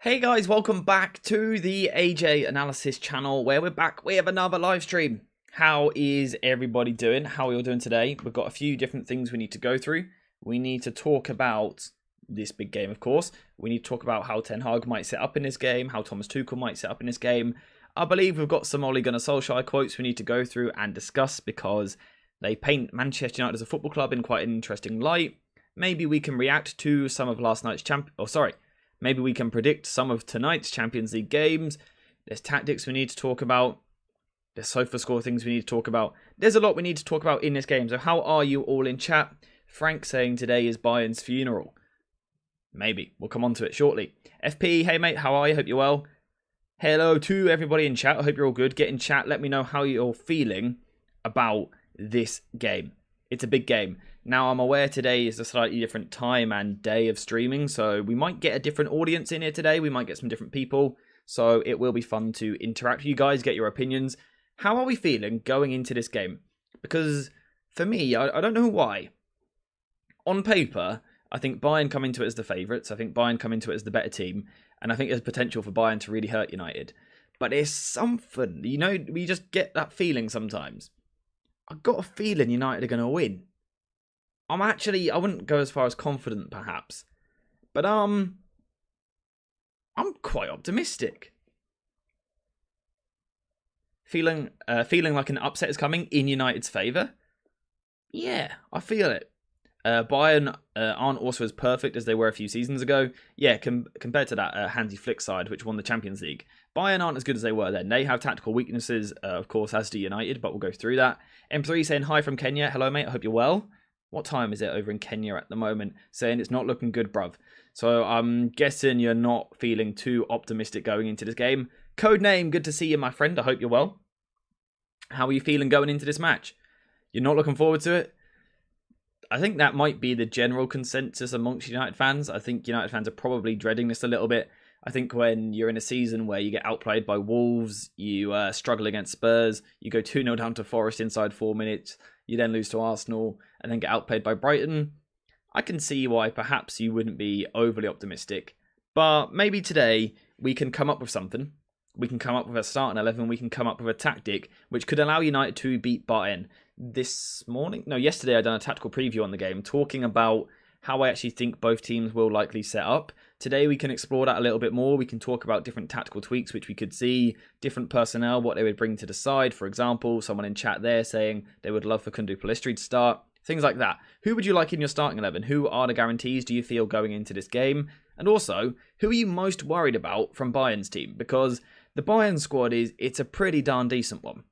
Hey guys, welcome back to the AJ Analysis channel where we're back with another live stream. How is everybody doing? How are you all doing today? We've got a few different things we need to go through. We need to talk about this big game, of course. We need to talk about how Ten Hag might set up in this game, how Thomas Tuchel might set up in this game. I believe we've got some Ole Gunnar Solskjaer quotes we need to go through and discuss because they paint Manchester United as a football club in quite an interesting light. Maybe we can react to some of last night's maybe we can predict some of tonight's Champions League games. There's tactics we need to talk about. There's sofa score things we need to talk about. There's a lot we need to talk about in this game. So how are you all in chat? Frank saying today is Bayern's funeral. Maybe. We'll come on to it shortly. FP, hey mate, how are you? Hope you're well. Hello to everybody in chat. I hope you're all good. Get in chat. Let me know how you're feeling about this game. It's a big game. Now, I'm aware today is a slightly different time and day of streaming, so we might get a different audience in here today. We might get some different people, so it will be fun to interact with you guys, get your opinions. How are we feeling going into this game? Because for me, I don't know why. On paper, I think Bayern come into it as the favourites. I think Bayern come into it as the better team, and I think there's potential for Bayern to really hurt United. But there's something, we just get that feeling sometimes. I've got a feeling United are going to win. I wouldn't go as far as confident, perhaps. But, I'm quite optimistic. Feeling like an upset is coming in United's favour? Yeah, I feel it. Bayern aren't also as perfect as they were a few seasons ago. Yeah, compared to that Hansi Flick side, which won the Champions League. Bayern aren't as good as they were then. They have tactical weaknesses, of course, as do United, but we'll go through that. M3 saying hi from Kenya. Hello, mate. I hope you're well. What time is it over in Kenya at the moment? Saying it's not looking good, bruv. So I'm guessing you're not feeling too optimistic going into this game. Codename, good to see you, my friend. I hope you're well. How are you feeling going into this match? You're not looking forward to it? I think that might be the general consensus amongst United fans. I think United fans are probably dreading this a little bit. I think when you're in a season where you get outplayed by Wolves, you struggle against Spurs, you go 2-0 down to Forest inside 4 minutes, you then lose to Arsenal, and then get outplayed by Brighton, I can see why perhaps you wouldn't be overly optimistic. But maybe today we can come up with something. We can come up with a starting 11. We can come up with a tactic which could allow United to beat Bayern. Yesterday I done a tactical preview on the game talking about how I actually think both teams will likely set up. Today we can explore that a little bit more. We can talk about different tactical tweaks which we could see, different personnel, what they would bring to the side. For example, someone in chat there saying they would love for Kundu Palistri to start. Things like that. Who would you like in your starting 11? Who are the guarantees do you feel going into this game? And also, who are you most worried about from Bayern's team? Because the Bayern squad it's a pretty darn decent one.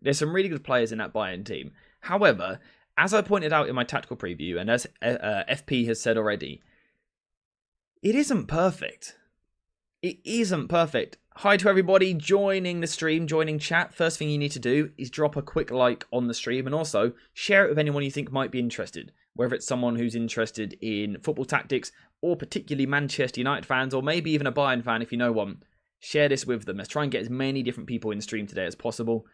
There's some really good players in that Bayern team. However, as I pointed out in my tactical preview, and as FP has said already, it isn't perfect. It isn't perfect. Hi to everybody joining the stream, joining chat. First thing you need to do is drop a quick like on the stream and also share it with anyone you think might be interested. Whether it's someone who's interested in football tactics or particularly Manchester United fans or maybe even a Bayern fan if you know one. Share this with them. Let's try and get as many different people in the stream today as possible.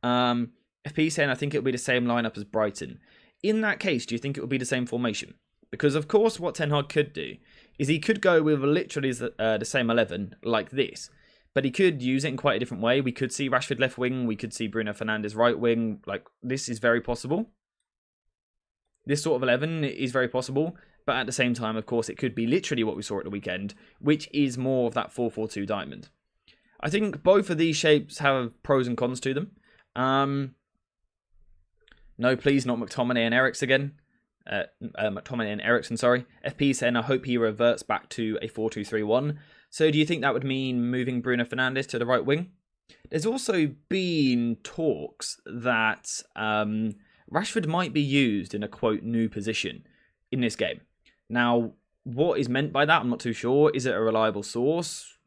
FP saying I think it'll be the same lineup as Brighton. In that case, do you think it will be the same formation? Because of course what Ten Hag could do is he could go with literally the same 11 like this. But he could use it in quite a different way. We could see Rashford left wing. We could see Bruno Fernandes right wing. Like, this is very possible. This sort of 11 is very possible. But at the same time, of course, it could be literally what we saw at the weekend, which is more of that 4-4-2 diamond. I think both of these shapes have pros and cons to them. No, please, not McTominay and Eriksen again. McTominay and Eriksen, sorry. FP saying, I hope he reverts back to a 4-2-3-1. So do you think that would mean moving Bruno Fernandes to the right wing? There's also been talks that Rashford might be used in a, quote, new position in this game. Now, what is meant by that, I'm not too sure. Is it a reliable source?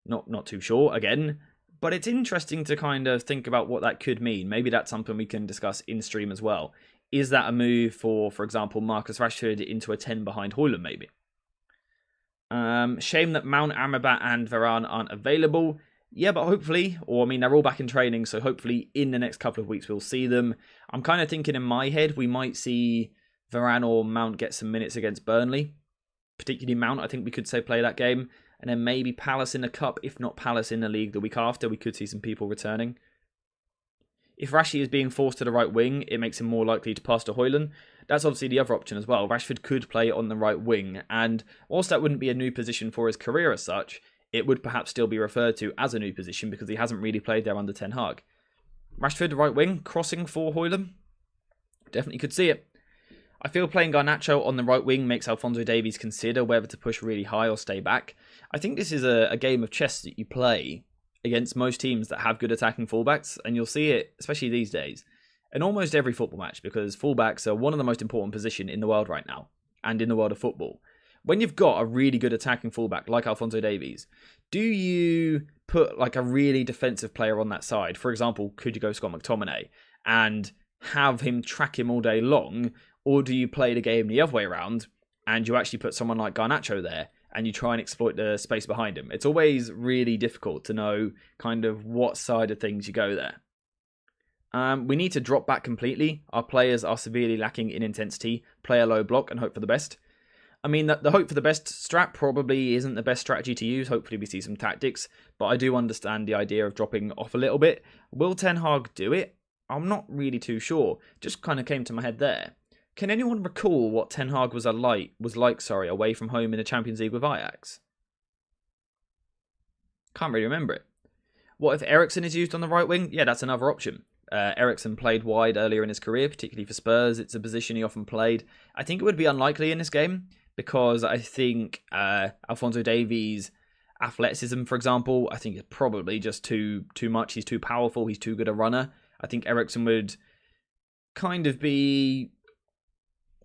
Not too sure, again. But it's interesting to kind of think about what that could mean. Maybe that's something we can discuss in stream as well. Is that a move for example, Marcus Rashford into a 10 behind Højlund, maybe? Shame that Mount, Amrabat and Varane aren't available. Yeah, but hopefully, they're all back in training, so hopefully in the next couple of weeks we'll see them. I'm kind of thinking in my head we might see Varane or Mount get some minutes against Burnley. Particularly Mount, I think we could say play that game. and then maybe Palace in the Cup, if not Palace in the league the week after. We could see some people returning. If Rashi is being forced to the right wing, it makes him more likely to pass to Højlund. That's obviously the other option as well. Rashford could play on the right wing, and whilst that wouldn't be a new position for his career as such, it would perhaps still be referred to as a new position because he hasn't really played there under Ten Hag. Rashford, right wing, crossing for Højlund. Definitely could see it. I feel playing Garnacho on the right wing makes Alphonso Davies consider whether to push really high or stay back. I think this is a game of chess that you play against most teams that have good attacking fullbacks, and you'll see it, especially these days, in almost every football match, because fullbacks are one of the most important positions in the world right now, and in the world of football. When you've got a really good attacking fullback like Alphonso Davies, do you put like a really defensive player on that side? For example, could you go Scott McTominay and have him track him all day long, or do you play the game the other way around and you actually put someone like Garnacho there and you try and exploit the space behind him? It's always really difficult to know kind of what side of things you go there. We need to drop back completely. Our players are severely lacking in intensity. Play a low block and hope for the best. I mean, the hope for the best strat probably isn't the best strategy to use. Hopefully we see some tactics, but I do understand the idea of dropping off a little bit. Will Ten Hag do it? I'm not really too sure. Just kind of came to my head there. Can anyone recall what Ten Hag was like away from home in the Champions League with Ajax? Can't really remember it. What if Eriksen is used on the right wing? Yeah, that's another option. Eriksen played wide earlier in his career, particularly for Spurs. It's a position he often played. I think it would be unlikely in this game because I think Alphonso Davies' athleticism, for example, I think is probably just too much. He's too powerful. He's too good a runner. I think Eriksen would kind of be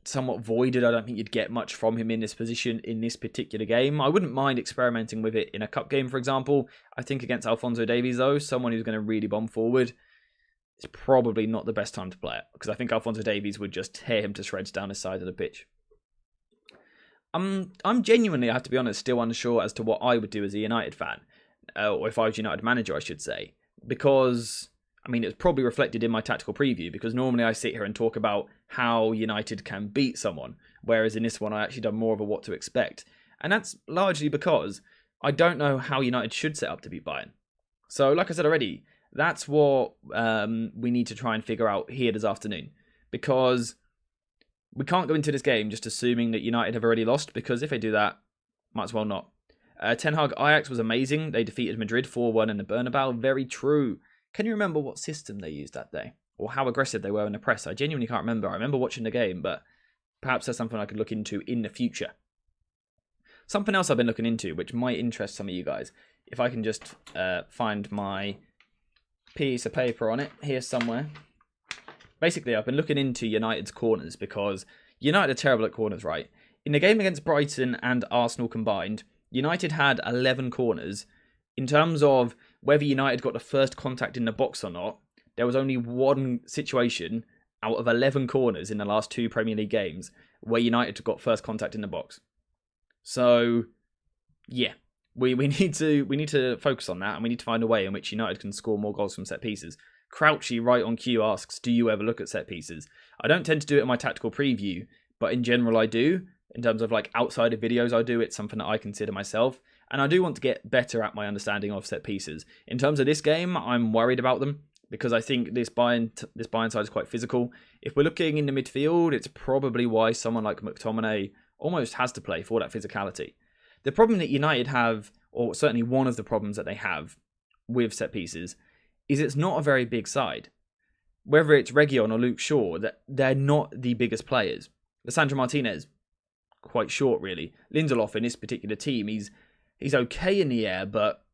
somewhat voided. I don't think you'd get much from him in this position in this particular game. I wouldn't mind experimenting with it in a cup game, for example. I think against Alphonso Davies, though, someone who's going to really bomb forward, it's probably not the best time to play it because I think Alphonso Davies would just tear him to shreds down his side of the pitch. I'm genuinely, I have to be honest, still unsure as to what I would do as a United fan, or if I was United manager, I should say, because I mean, it's probably reflected in my tactical preview because normally I sit here and talk about how United can beat someone, whereas in this one I actually done more of a what to expect. And that's largely because I don't know how United should set up to beat Bayern. So, like I said already, that's what we need to try and figure out here this afternoon. Because we can't go into this game just assuming that United have already lost, because if they do that, might as well not. Ten Hag Ajax was amazing. They defeated Madrid 4-1 in the Bernabeu. Very true. Can you remember what system they used that day? Or how aggressive they were in the press? I genuinely can't remember. I remember watching the game, but perhaps that's something I could look into in the future. Something else I've been looking into, which might interest some of you guys. If I can just find my piece of paper on it here somewhere. Basically, I've been looking into United's corners because United are terrible at corners, right? In the game against Brighton and Arsenal combined, United had 11 corners. In terms of whether United got the first contact in the box or not, there was only one situation out of 11 corners in the last 2 Premier League games where United got first contact in the box. So, yeah, we need to focus on that, and we need to find a way in which United can score more goals from set pieces. Crouchy, right on cue, asks, do you ever look at set pieces? I don't tend to do it in my tactical preview, but in general I do. In terms of like outside of videos I do, it's something that I consider myself. And I do want to get better at my understanding of set pieces. In terms of this game, I'm worried about them because I think this Bayern side is quite physical. If we're looking in the midfield, it's probably why someone like McTominay almost has to play for that physicality. The problem that United have, or certainly one of the problems that they have with set pieces, is it's not a very big side. Whether it's Reguilon or Luke Shaw, they're not the biggest players. Lisandro Martinez, quite short really. Lindelof in this particular team, he's okay in the air, but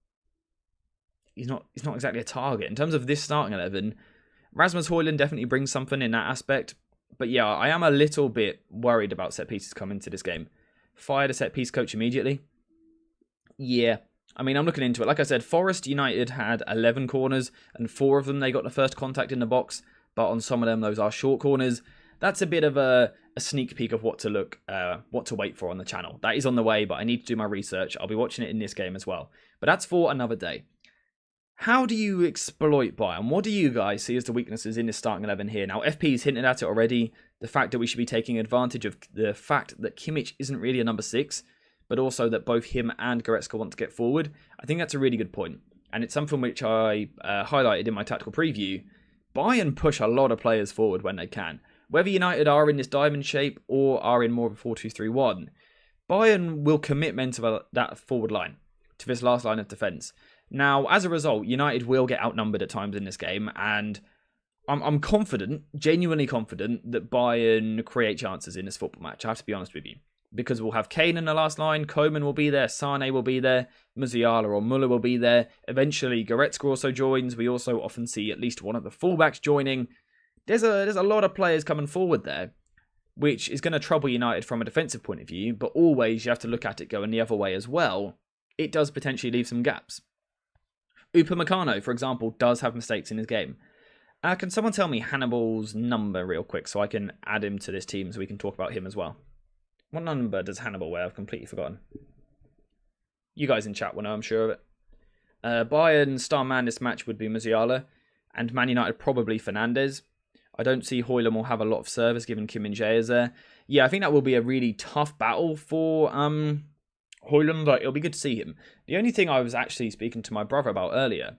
he's not exactly a target. In terms of this starting 11, Rasmus Højlund definitely brings something in that aspect. But yeah, I am a little bit worried about set pieces coming to this game. Fire the set piece coach immediately? Yeah. I mean, I'm looking into it. Like I said, Forest United had 11 corners, and 4 of them they got the first contact in the box. But on some of them, those are short corners. That's a bit of a sneak peek of what to wait for on the channel. That is on the way, but I need to do my research. I'll be watching it in this game as well. But that's for another day. How do you exploit Bayern? What do you guys see as the weaknesses in this starting 11 here? Now, FP's hinted at it already. The fact that we should be taking advantage of the fact that Kimmich isn't really a number 6. but also that both him and Goretzka want to get forward. I think that's a really good point. And it's something which I highlighted in my tactical preview. Bayern push a lot of players forward when they can. Whether United are in this diamond shape or are in more of a 4-2-3-1, Bayern will commit men to that forward line, to this last line of defence. Now, as a result, United will get outnumbered at times in this game, and I'm confident, genuinely confident, that Bayern create chances in this football match. I have to be honest with you. Because we'll have Kane in the last line, Koeman will be there, Sane will be there, Musiala or Muller will be there. Eventually, Goretzka also joins. We also often see at least one of the fullbacks joining. There's a lot of players coming forward there, which is going to trouble United from a defensive point of view, but always you have to look at it going the other way as well. It does potentially leave some gaps. Upamecano, for example, does have mistakes in his game. Can someone tell me Hannibal's number real quick so I can add him to this team so we can talk about him as well? What number does Hannibal wear? I've completely forgotten. You guys in chat will know, I'm sure of it. Bayern's star man this match would be Musiala, and Man United probably Fernandes. I don't see Højlund will have a lot of service given Kim Min-jae is there. Yeah, I think that will be a really tough battle for Højlund, but it'll be good to see him. The only thing I was actually speaking to my brother about earlier,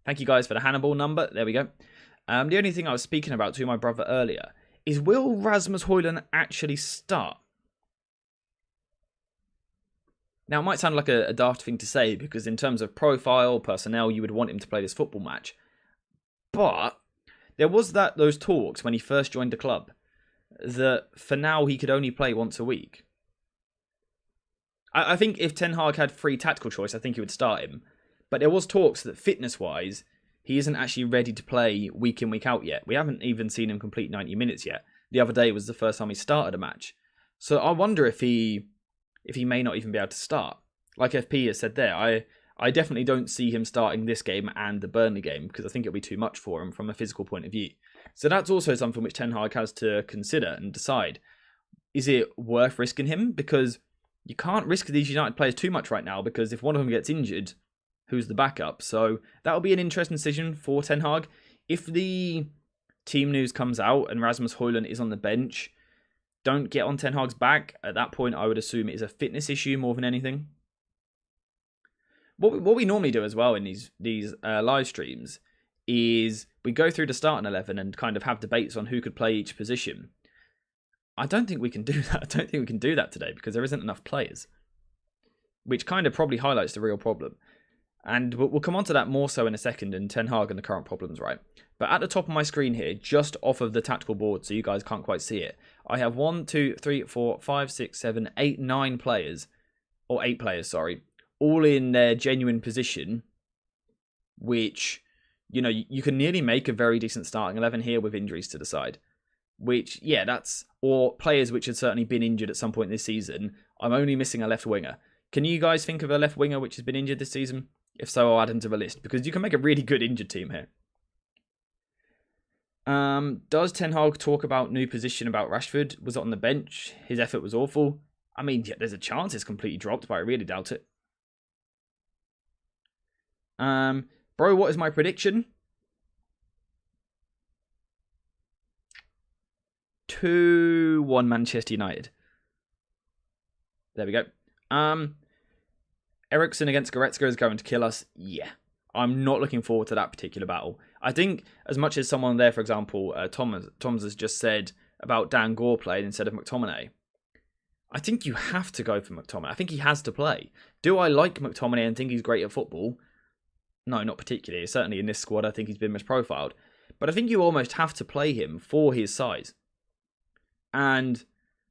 thank you guys for the Hannibal number, there we go. The only thing I was speaking about to my brother earlier is, will Rasmus Højlund actually start? Now, it might sound like a daft thing to say, because in terms of profile, personnel, you would want him to play this football match. But there was those talks when he first joined the club, that for now he could only play once a week. I think if Ten Hag had free tactical choice, I think he would start him. But there was talks that fitness-wise, he isn't actually ready to play week in, week out yet. We haven't even seen him complete 90 minutes yet. The other day was the first time he started a match. So I wonder if he may not even be able to start. Like FP has said there, I definitely don't see him starting this game and the Burnley game, because I think it'll be too much for him from a physical point of view. So that's also something which Ten Hag has to consider and decide. Is it worth risking him? Because you can't risk these United players too much right now, because if one of them gets injured, who's the backup? So that'll be an interesting decision for Ten Hag. If the team news comes out and Rasmus Højlund is on the bench, don't get on Ten Hag's back. At that point, I would assume it is a fitness issue more than anything. What we normally do as well in these live streams is we go through the starting 11 and kind of have debates on who could play each position. I don't think we can do that. I don't think we can do that today because there isn't enough players, which kind of probably highlights the real problem. And we'll come on to that more so in a second in Ten Hag and the current problems, right? But at the top of my screen here, just off of the tactical board, so you guys can't quite see it, I have 1, 2, 3, 4, 5, 6, 7, 8, 9 players, or 8 players, sorry, all in their genuine position, which, you know, you can nearly make a very decent starting 11 here with injuries to the side. Which, yeah, or players which had certainly been injured at some point this season. I'm only missing a left winger. Can you guys think of a left winger which has been injured this season? If so, I'll add him to the list, because you can make a really good injured team here. Does Ten Hag talk about new position about Rashford? Was it on the bench? His effort was awful. I mean, yeah, there's a chance it's completely dropped, but I really doubt it. Bro, what is my prediction? 2-1 Manchester United. There we go. Eriksen against Goretzka is going to kill us. Yeah. I'm not looking forward to that particular battle. I think as much as someone there, for example, Thomas has just said about Dan Gore playing instead of McTominay, I think you have to go for McTominay. I think he has to play. Do I like McTominay and think he's great at football? No, not particularly. Certainly in this squad, I think he's been misprofiled. But I think you almost have to play him for his size. And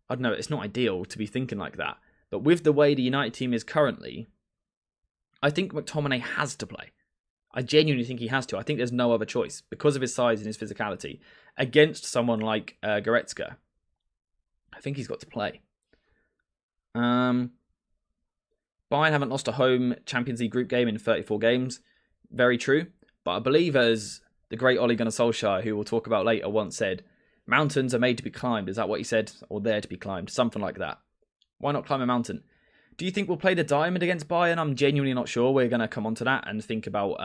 I don't know, it's not ideal to be thinking like that. But with the way the United team is currently, I think McTominay has to play. I genuinely think he has to. I think there's no other choice because of his size and his physicality. Against someone like Goretzka, I think he's got to play. Bayern haven't lost a home Champions League group game in 34 games. Very true. But I believe, as the great Ole Gunnar Solskjaer, who we'll talk about later, once said, mountains are made to be climbed. Is that what he said? Or there to be climbed? Something like that. Why not climb a mountain? Do you think we'll play the diamond against Bayern? I'm genuinely not sure. We're going to come on to that and think about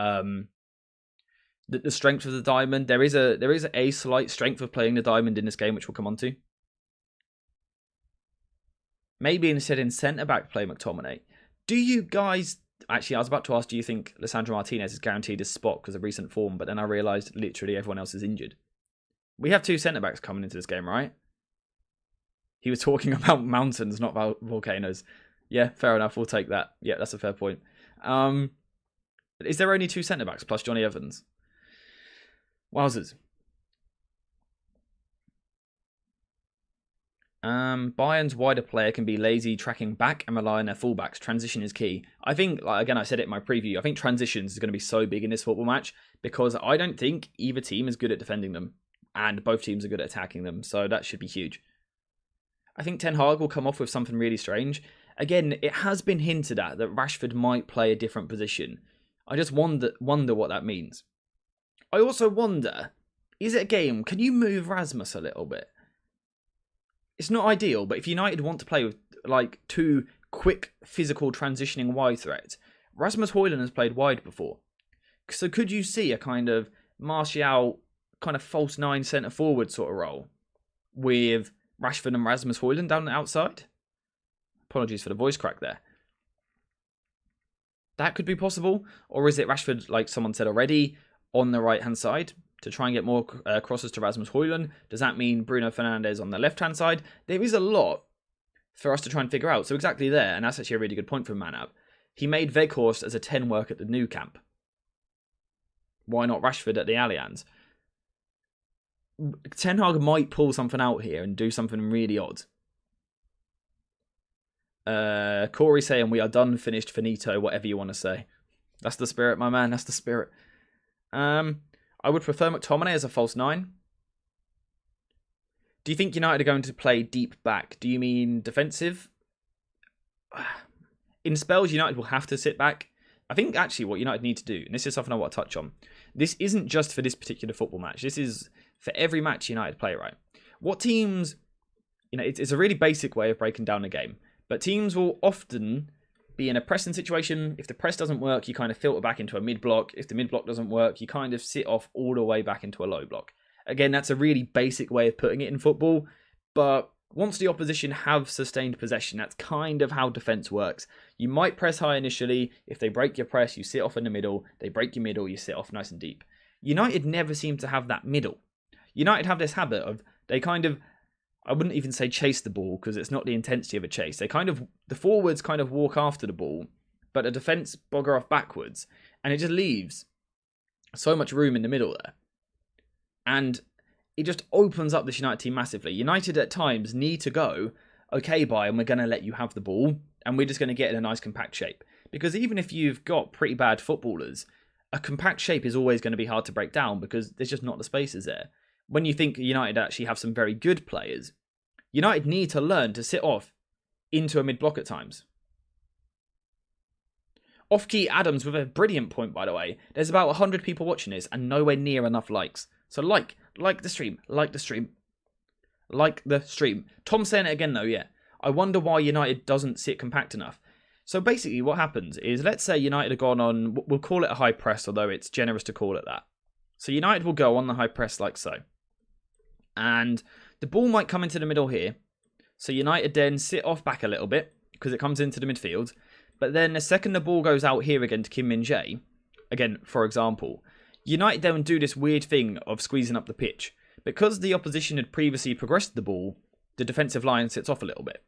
the strength of the diamond. There is a slight strength of playing the diamond in this game, which we'll come on to. Maybe instead in centre-back play McTominay. Do you guys... Actually, I was about to ask, do you think Lisandro Martinez is guaranteed his spot because of recent form? But then I realised literally everyone else is injured. We have 2 centre-backs coming into this game, right? He was talking about mountains, not volcanoes. Yeah, fair enough. We'll take that. Yeah, that's a fair point. Is there only 2 centre-backs plus Johnny Evans? Wowzers. Bayern's wider player can be lazy tracking back and rely on their fullbacks. Transition is key. I think, again, I said it in my preview, I think transitions is going to be so big in this football match because I don't think either team is good at defending them and both teams are good at attacking them, so that should be huge. I think Ten Hag will come off with something really strange. Again, it has been hinted at that Rashford might play a different position. I just wonder what that means. I also wonder, is it a game, can you move Rasmus a little bit? It's not ideal, but if United want to play with like 2 quick, physical, transitioning wide threats, Rasmus Højlund has played wide before. So could you see a kind of Martial, kind of false 9 centre forward sort of role with Rashford and Rasmus Højlund down the outside? Apologies for the voice crack there. That could be possible. Or is it Rashford, like someone said already, on the right-hand side to try and get more crosses to Rasmus Højlund? Does that mean Bruno Fernandes on the left-hand side? There is a lot for us to try and figure out. So exactly there, and that's actually a really good point from Manab. He made Weghorst as a 10 work at the Nou Camp. Why not Rashford at the Allianz? Ten Hag might pull something out here and do something really odd. Corey saying we are done, finished, finito, whatever you want to say. That's the spirit, my man. That's the spirit. I would prefer McTominay as a false 9. Do you think United are going to play deep back? Do you mean defensive? In spells, United will have to sit back. I think actually what United need to do, and this is something I want to touch on, this isn't just for this particular football match. This is for every match United play, right? What teams, it's a really basic way of breaking down a game, but teams will often be in a pressing situation. If the press doesn't work, you kind of filter back into a mid-block. If the mid-block doesn't work, you kind of sit off all the way back into a low block. Again, that's a really basic way of putting it in football, but once the opposition have sustained possession, that's kind of how defence works. You might press high initially. If they break your press, you sit off in the middle. They break your middle, you sit off nice and deep. United never seem to have that middle. United have this habit of, they kind of, I wouldn't even say chase the ball because it's not the intensity of a chase. The forwards kind of walk after the ball, but the defence bogger off backwards, and it just leaves so much room in the middle there. And it just opens up this United team massively. United at times need to go, okay, Bayern, we're going to let you have the ball, and we're just going to get in a nice compact shape. Because even if you've got pretty bad footballers, a compact shape is always going to be hard to break down because there's just not the spaces there. When you think United actually have some very good players, United need to learn to sit off into a mid-block at times. Off-key Adams with a brilliant point, by the way. There's about 100 people watching this and nowhere near enough likes. So like the stream. Tom's saying it again though, yeah. I wonder why United doesn't sit compact enough. So basically what happens is, let's say United have gone on, we'll call it a high press, although it's generous to call it that. So United will go on the high press like so. And the ball might come into the middle here. So United then sit off back a little bit because it comes into the midfield. But then the second the ball goes out here again to Kim Min-jae, again, for example, United then do this weird thing of squeezing up the pitch. Because the opposition had previously progressed the ball, the defensive line sits off a little bit.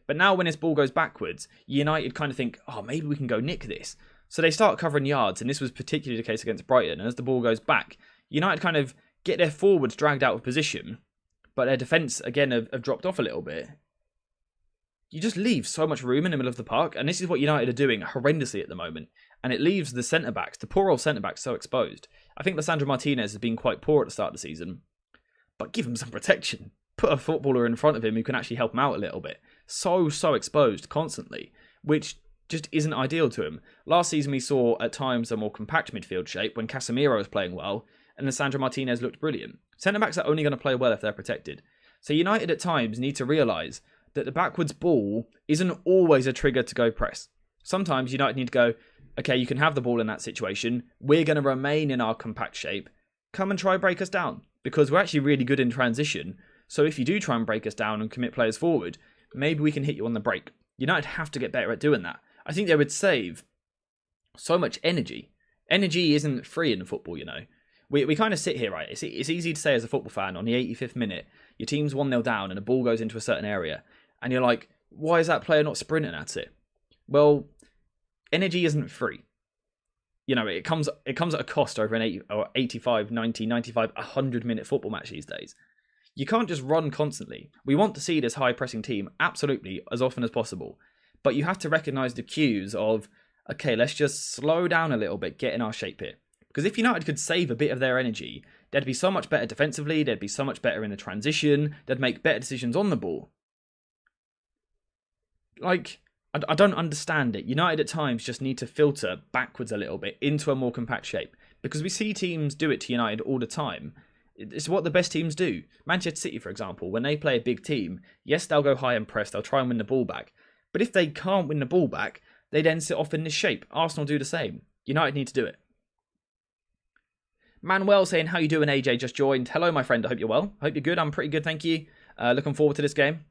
But now when this ball goes backwards, United kind of think, oh, maybe we can go nick this. So they start covering yards, and this was particularly the case against Brighton. And as the ball goes back, United kind of get their forwards dragged out of position, but their defence, again, have dropped off a little bit. You just leave so much room in the middle of the park, and this is what United are doing horrendously at the moment. And it leaves the centre-backs, the poor old centre-backs, so exposed. I think Lisandro Martinez has been quite poor at the start of the season, but give him some protection. Put a footballer in front of him who can actually help him out a little bit. So exposed constantly, which just isn't ideal to him. Last season we saw at times a more compact midfield shape when Casemiro was playing well, and Lisandro Martinez looked brilliant. Centre-backs are only going to play well if they're protected. So United at times need to realise that the backwards ball isn't always a trigger to go press. Sometimes United need to go, okay, you can have the ball in that situation. We're going to remain in our compact shape. Come and try break us down. Because we're actually really good in transition. So if you do try and break us down and commit players forward, maybe we can hit you on the break. United have to get better at doing that. I think they would save so much energy. Energy isn't free in football, you know. We kind of sit here, right? It's easy to say as a football fan, on the 85th minute, your team's 1-0 down and a ball goes into a certain area. And you're like, why is that player not sprinting at it? Well, energy isn't free. You know, it comes at a cost over an 85, 90, 95, 100-minute football match these days. You can't just run constantly. We want to see this high-pressing team, absolutely, as often as possible. But you have to recognise the cues of, okay, let's just slow down a little bit, get in our shape here. Because if United could save a bit of their energy, they'd be so much better defensively, they'd be so much better in the transition, they'd make better decisions on the ball. Like, I don't understand it. United at times just need to filter backwards a little bit into a more compact shape. Because we see teams do it to United all the time. It's what the best teams do. Manchester City, for example, when they play a big team, yes, they'll go high and press, they'll try and win the ball back. But if they can't win the ball back, they then sit off in this shape. Arsenal do the same. United need to do it. Manuel saying, how you doing, AJ? Just joined. Hello, my friend. I hope you're well. I hope you're good. I'm pretty good, thank you. Looking forward to this game.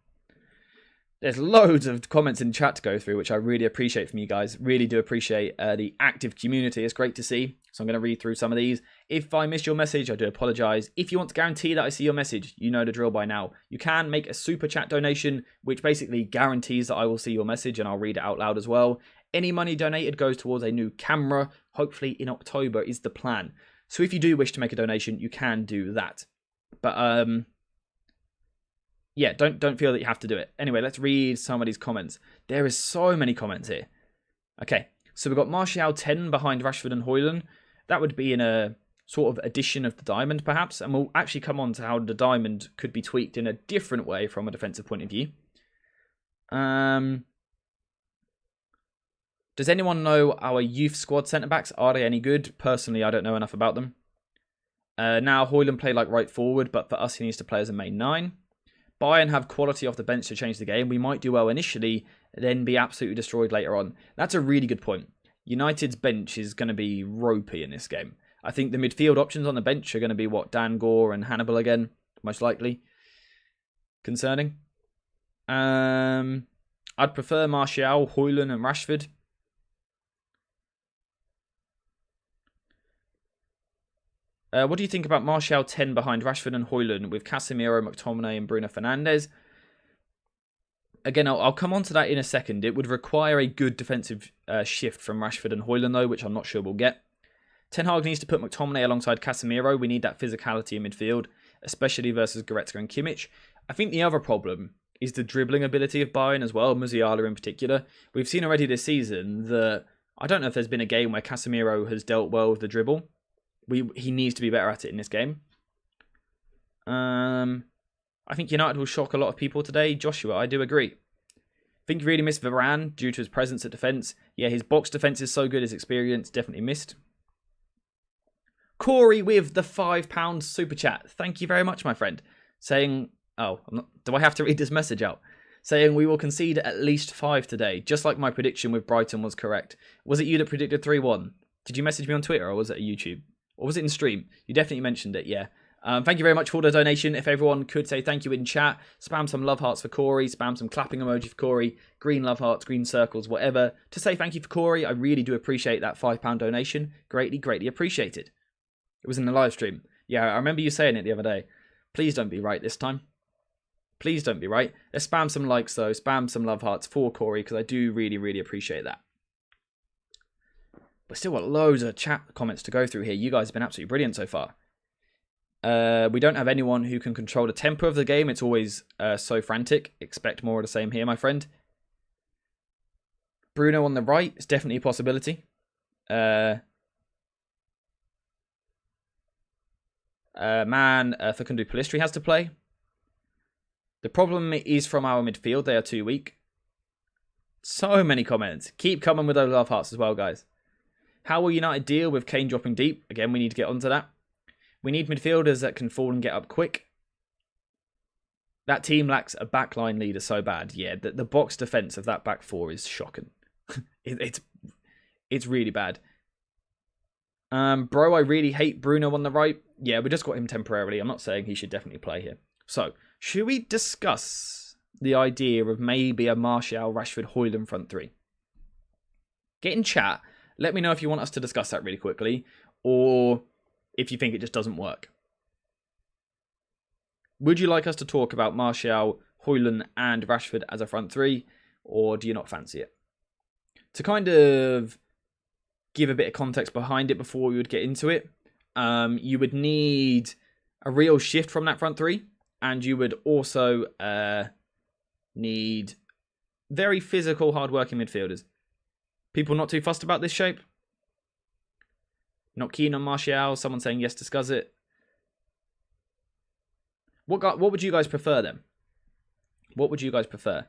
There's loads of comments in chat to go through, which I really appreciate from you guys. Really do appreciate the active community. It's great to see. So I'm going to read through some of these. If I missed your message, I do apologise. If you want to guarantee that I see your message, you know the drill by now. You can make a super chat donation, which basically guarantees that I will see your message and I'll read it out loud as well. Any money donated goes towards a new camera. Hopefully in October is the plan. So if you do wish to make a donation, you can do that. But yeah, don't feel that you have to do it. Anyway, let's read some of these comments. There is so many comments here. Okay, so we've got Martial 10 behind Rashford and Højlund. That would be in a sort of addition of the diamond, perhaps. And we'll actually come on to how the diamond could be tweaked in a different way from a defensive point of view. Does anyone know our youth squad centre-backs? Are they any good? Personally, I don't know enough about them. Now, Højlund play like right forward, but for us, he needs to play as a main 9. Bayern have quality off the bench to change the game. We might do well initially, then be absolutely destroyed later on. That's a really good point. United's bench is going to be ropey in this game. I think the midfield options on the bench are going to be, what, Dan Gore and Hannibal again, most likely. Concerning. I'd prefer Martial, Højlund and Rashford. What do you think about Martial 10 behind Rashford and Højlund with Casemiro, McTominay and Bruno Fernandes? Again, I'll come on to that in a second. It would require a good defensive shift from Rashford and Højlund, though, which I'm not sure we'll get. Ten Hag needs to put McTominay alongside Casemiro. We need that physicality in midfield, especially versus Goretzka and Kimmich. I think the other problem is the dribbling ability of Bayern as well, Musiala in particular. We've seen already this season that I don't know if there's been a game where Casemiro has dealt well with the dribble. He needs to be better at it in this game. I think United will shock a lot of people today. Joshua, I do agree. I think you really missed Varane due to his presence at defence. Yeah, his box defence is so good, his experience definitely missed. Corey with the £5 super chat. Thank you very much, my friend. Saying, do I have to read this message out? Saying we will concede at least 5 today, just like my prediction with Brighton was correct. Was it you that predicted 3-1? Did you message me on Twitter or was it a YouTube? Or was it in stream? You definitely mentioned it, yeah. Thank you very much for the donation. If everyone could say thank you in chat, spam some love hearts for Corey, spam some clapping emoji for Corey, green love hearts, green circles, whatever. To say thank you for Corey, I really do appreciate that £5 donation. Greatly, greatly appreciated. It was in the live stream. Yeah, I remember you saying it the other day. Please don't be right this time. Please don't be right. Let's spam some likes though, spam some love hearts for Corey, because I do really, really appreciate that. But still got loads of chat comments to go through here. You guys have been absolutely brilliant so far. We don't have anyone who can control the tempo of the game. It's always so frantic. Expect more of the same here, my friend. Bruno on the right is definitely a possibility. Facundo Pellistri has to play. The problem is from our midfield. They are too weak. So many comments. Keep coming with those love hearts as well, guys. How will United deal with Kane dropping deep? Again, we need to get onto that. We need midfielders that can fall and get up quick. That team lacks a backline leader so bad. Yeah, the box defence of that back four is shocking. It's really bad. Bro, I really hate Bruno on the right. Yeah, we just got him temporarily. I'm not saying he should definitely play here. So, should we discuss the idea of maybe a Martial, Rashford, Højlund front three? Get in chat. Let me know if you want us to discuss that really quickly, or if you think it just doesn't work. Would you like us to talk about Martial, Højlund, and Rashford as a front three, or do you not fancy it? To kind of give a bit of context behind it before we would get into it, you would need a real shift from that front three, and you would also need very physical, hard-working midfielders. People not too fussed about this shape? Not keen on Martial? Someone saying yes, discuss it. What would you guys prefer then? What would you guys prefer?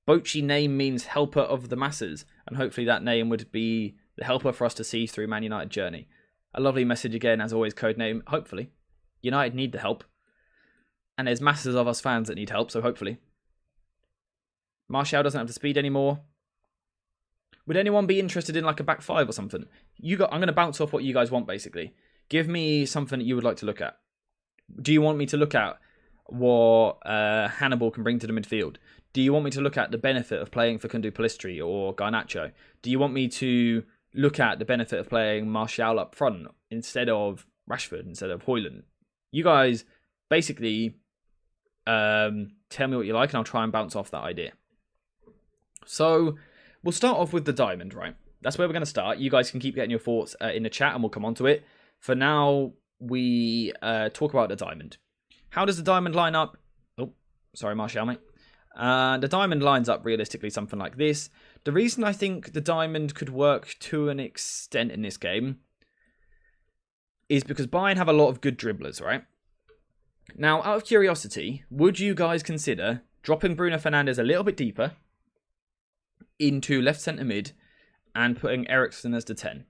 Bochy name means helper of the masses, and hopefully that name would be the helper for us to see through Man United journey. A lovely message again, as always, codename. Hopefully. United need the help. And there's masses of us fans that need help, so hopefully. Martial doesn't have the speed anymore. Would anyone be interested in like a back five or something? I'm going to bounce off what you guys want, basically. Give me something that you would like to look at. Do you want me to look at what Hannibal can bring to the midfield? Do you want me to look at the benefit of playing for Kundu Palistri or Garnacho? Do you want me to look at the benefit of playing Martial up front instead of Rashford, instead of Højlund? You guys basically tell me what you like, and I'll try and bounce off that idea. So we'll start off with the diamond, right? That's where we're going to start. You guys can keep getting your thoughts in the chat, and we'll come on to it. For now, we talk about the diamond. How does the diamond line up? Oh, sorry, Martial, mate. The diamond lines up realistically something like this. The reason I think the diamond could work to an extent in this game is because Bayern have a lot of good dribblers, right? Now, out of curiosity, would you guys consider dropping Bruno Fernandes a little bit deeper into left centre mid and putting Eriksen as the 10?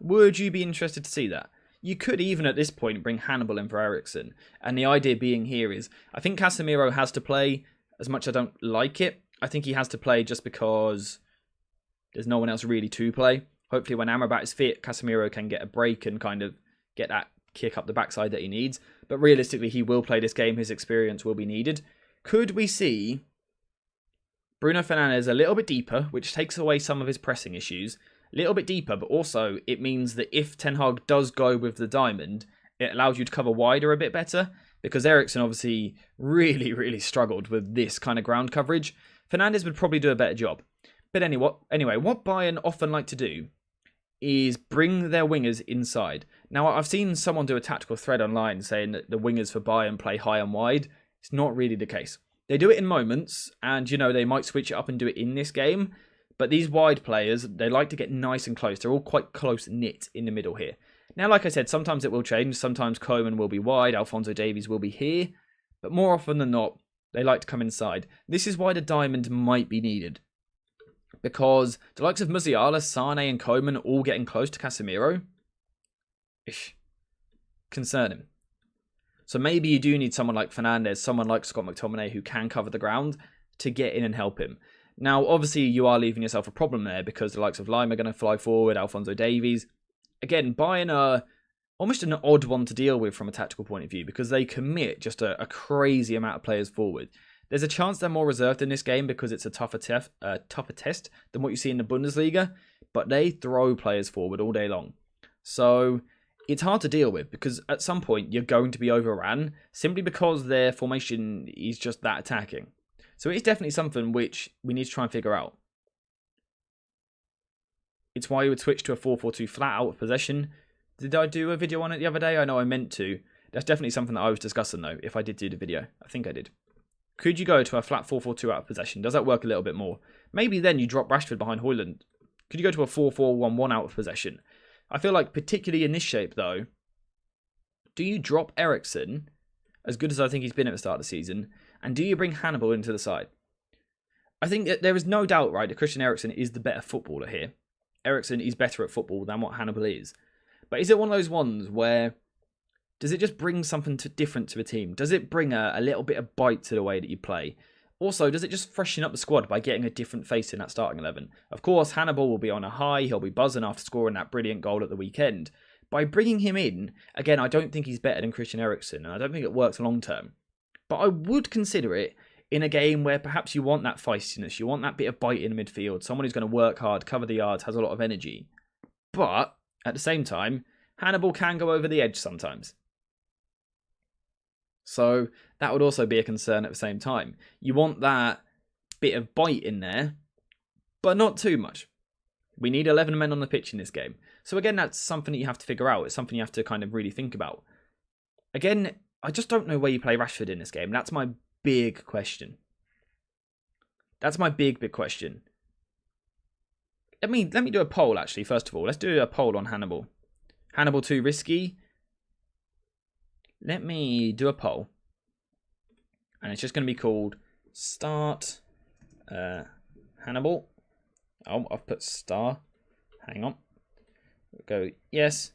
Would you be interested to see that? You could even at this point bring Hannibal in for Eriksen. And the idea being here is, I think Casemiro has to play, as much as I don't like it. I think he has to play just because there's no one else really to play. Hopefully when Amrabat is fit, Casemiro can get a break and kind of get that kick up the backside that he needs. But realistically, he will play this game. His experience will be needed. Could we see Bruno Fernandes a little bit deeper, which takes away some of his pressing issues? A little bit deeper, but also it means that if Ten Hag does go with the diamond, it allows you to cover wider a bit better, because Eriksen obviously really, really struggled with this kind of ground coverage. Fernandes would probably do a better job. But anyway, what Bayern often like to do is bring their wingers inside. Now, I've seen someone do a tactical thread online saying that the wingers for Bayern play high and wide. It's not really the case. They do it in moments, and, you know, they might switch it up and do it in this game. But these wide players, they like to get nice and close. They're all quite close-knit in the middle here. Now, like I said, sometimes it will change. Sometimes Koeman will be wide. Alphonso Davies will be here. But more often than not, they like to come inside. This is why the diamond might be needed. Because the likes of Musiala, Sane and Koeman all getting close to Casemiro, concerning. So maybe you do need someone like Fernandes, someone like Scott McTominay who can cover the ground to get in and help him. Now, obviously, you are leaving yourself a problem there because the likes of Lime are going to fly forward, Alphonso Davies. Again, Bayern are almost an odd one to deal with from a tactical point of view because they commit just a crazy amount of players forward. There's a chance they're more reserved in this game because it's a tougher test than what you see in the Bundesliga, but they throw players forward all day long. So it's hard to deal with because at some point you're going to be overrun simply because their formation is just that attacking. So it's definitely something which we need to try and figure out. It's why you would switch to a 4-4-2 flat out of possession. Did I do a video on it the other day? I know I meant to. That's definitely something that I was discussing though, if I did do the video. I think I did. Could you go to a flat 4-4-2 out of possession? Does that work a little bit more? Maybe then you drop Rashford behind Højlund. Could you go to a 4-4-1-1 out of possession? I feel like particularly in this shape though, do you drop Eriksen, as good as I think he's been at the start of the season, and do you bring Hannibal into the side? I think that there is no doubt, right, that Christian Eriksen is the better footballer here. Eriksen is better at football than what Hannibal is. But is it one of those ones where, does it just bring something different to a team? Does it bring a little bit of bite to the way that you play? Also, does it just freshen up the squad by getting a different face in that starting 11? Of course, Hannibal will be on a high. He'll be buzzing after scoring that brilliant goal at the weekend. By bringing him in, again, I don't think he's better than Christian Eriksen, and I don't think it works long term. But I would consider it in a game where perhaps you want that feistiness, you want that bit of bite in the midfield, someone who's going to work hard, cover the yards, has a lot of energy. But at the same time, Hannibal can go over the edge sometimes. So that would also be a concern at the same time. You want that bit of bite in there, but not too much. We need 11 men on the pitch in this game. So again, that's something that you have to figure out. It's something you have to kind of really think about. Again, I just don't know where you play Rashford in this game. That's my big question. That's my big question. Let me do a poll, actually, first of all. Let's do a poll on Hannibal. Hannibal too risky? Let me do a poll. And it's just going to be called Start Hannibal. Oh, I've put star. Hang on. Go yes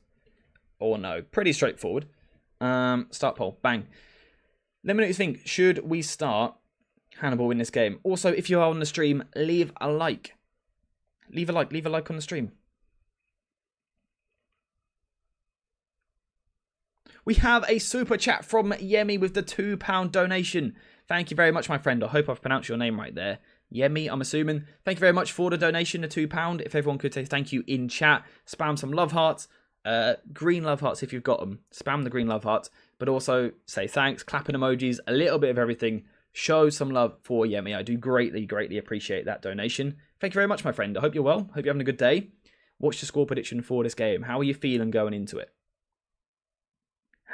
or no. Pretty straightforward. Start poll. Bang. Let me know what you think. Should we start Hannibal in this game? Also, if you are on the stream, leave a like. Leave a like on the stream. We have a super chat from Yemi with the £2 donation. Thank you very much, my friend. I hope I've pronounced your name right there. Yemi, I'm assuming. Thank you very much for the donation, the £2. If everyone could say thank you in chat. Spam some love hearts. Green love hearts if you've got them. Spam the green love hearts. But also say thanks, clapping emojis, a little bit of everything. Show some love for Yemi. I do greatly, greatly appreciate that donation. Thank you very much, my friend. I hope you're well. Hope you're having a good day. What's your score prediction for this game? How are you feeling going into it?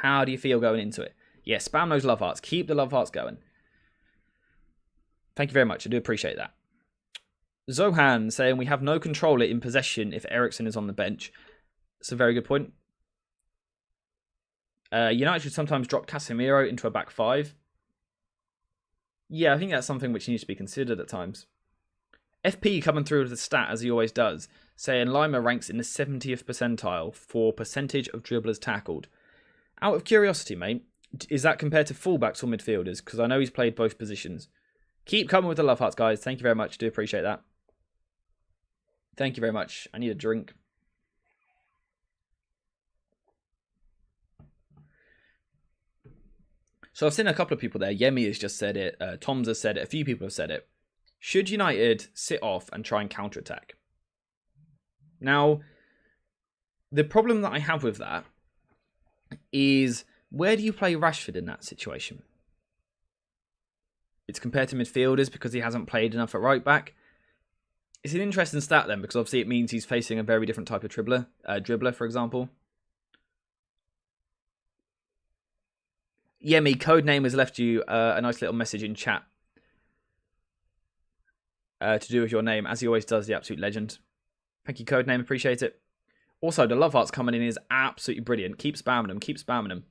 How do you feel going into it? Yeah, spam those love hearts. Keep the love hearts going. Thank you very much. I do appreciate that. Zohan saying we have no controller in possession if Eriksen is on the bench. It's a very good point. United should sometimes drop Casemiro into a back five. Yeah, I think that's something which needs to be considered at times. FP coming through with the stat as he always does, saying Lima ranks in the 70th percentile for percentage of dribblers tackled. Out of curiosity, mate, is that compared to fullbacks or midfielders? Because I know he's played both positions. Keep coming with the love hearts, guys. Thank you very much. Do appreciate that. Thank you very much. I need a drink. So I've seen a couple of people there. Yemi has just said it. Tom's has said it. A few people have said it. Should United sit off and try and counter-attack? Now, the problem that I have with that is, where do you play Rashford in that situation? It's compared to midfielders because he hasn't played enough at right back. It's an interesting stat then, because obviously it means he's facing a very different type of dribbler, for example. Yemi, Codename has left you a nice little message in chat to do with your name, as he always does, the absolute legend. Thank you, Codename, appreciate it. Also, the love hearts coming in is absolutely brilliant. Keep spamming them, keep spamming them.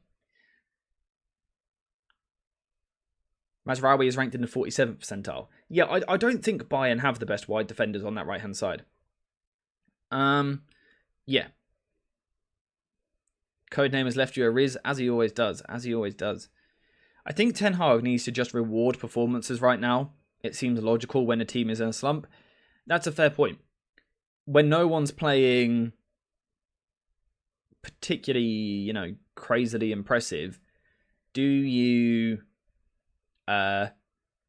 Mazraoui is ranked in the 47th percentile. Yeah, I don't think Bayern have the best wide defenders on that right-hand side. Yeah. Codename has left you a Riz, as he always does. As he always does. I think Ten Hag needs to just reward performances right now. It seems logical when a team is in a slump. That's a fair point. When no one's playing particularly, crazily impressive, do you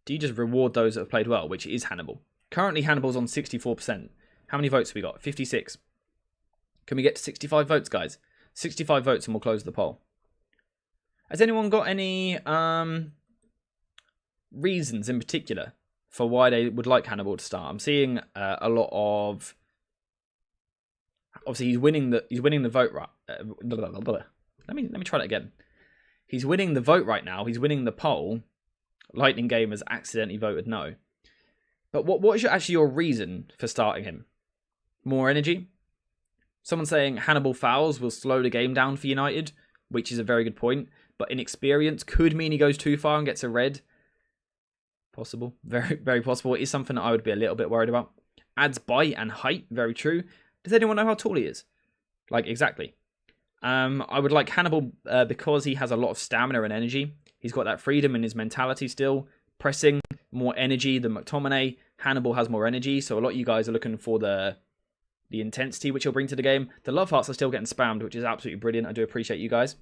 just reward those that have played well, which is Hannibal? Currently, Hannibal's on 64%. How many votes have we got? 56. Can we get to 65 votes, guys? 65 votes and we'll close the poll. Has anyone got any reasons in particular for why they would like Hannibal to start? I'm seeing a lot of... Obviously, he's winning the vote right. Let me try that again. He's winning the vote right now. He's winning the poll. Lightning Game has accidentally voted no. But what is actually your reason for starting him? More energy? Someone saying Hannibal fouls will slow the game down for United, which is a very good point. But inexperience could mean he goes too far and gets a red. Possible. Very, very possible. It is something that I would be a little bit worried about. Adds bite and height. Very true. Does anyone know how tall he is? Like, exactly. I would like Hannibal because he has a lot of stamina and energy. He's got that freedom in his mentality still. pressing, more energy than McTominay. Hannibal has more energy, so a lot of you guys are looking for the intensity which he'll bring to the game. The love hearts are still getting spammed, which is absolutely brilliant. I do appreciate you guys.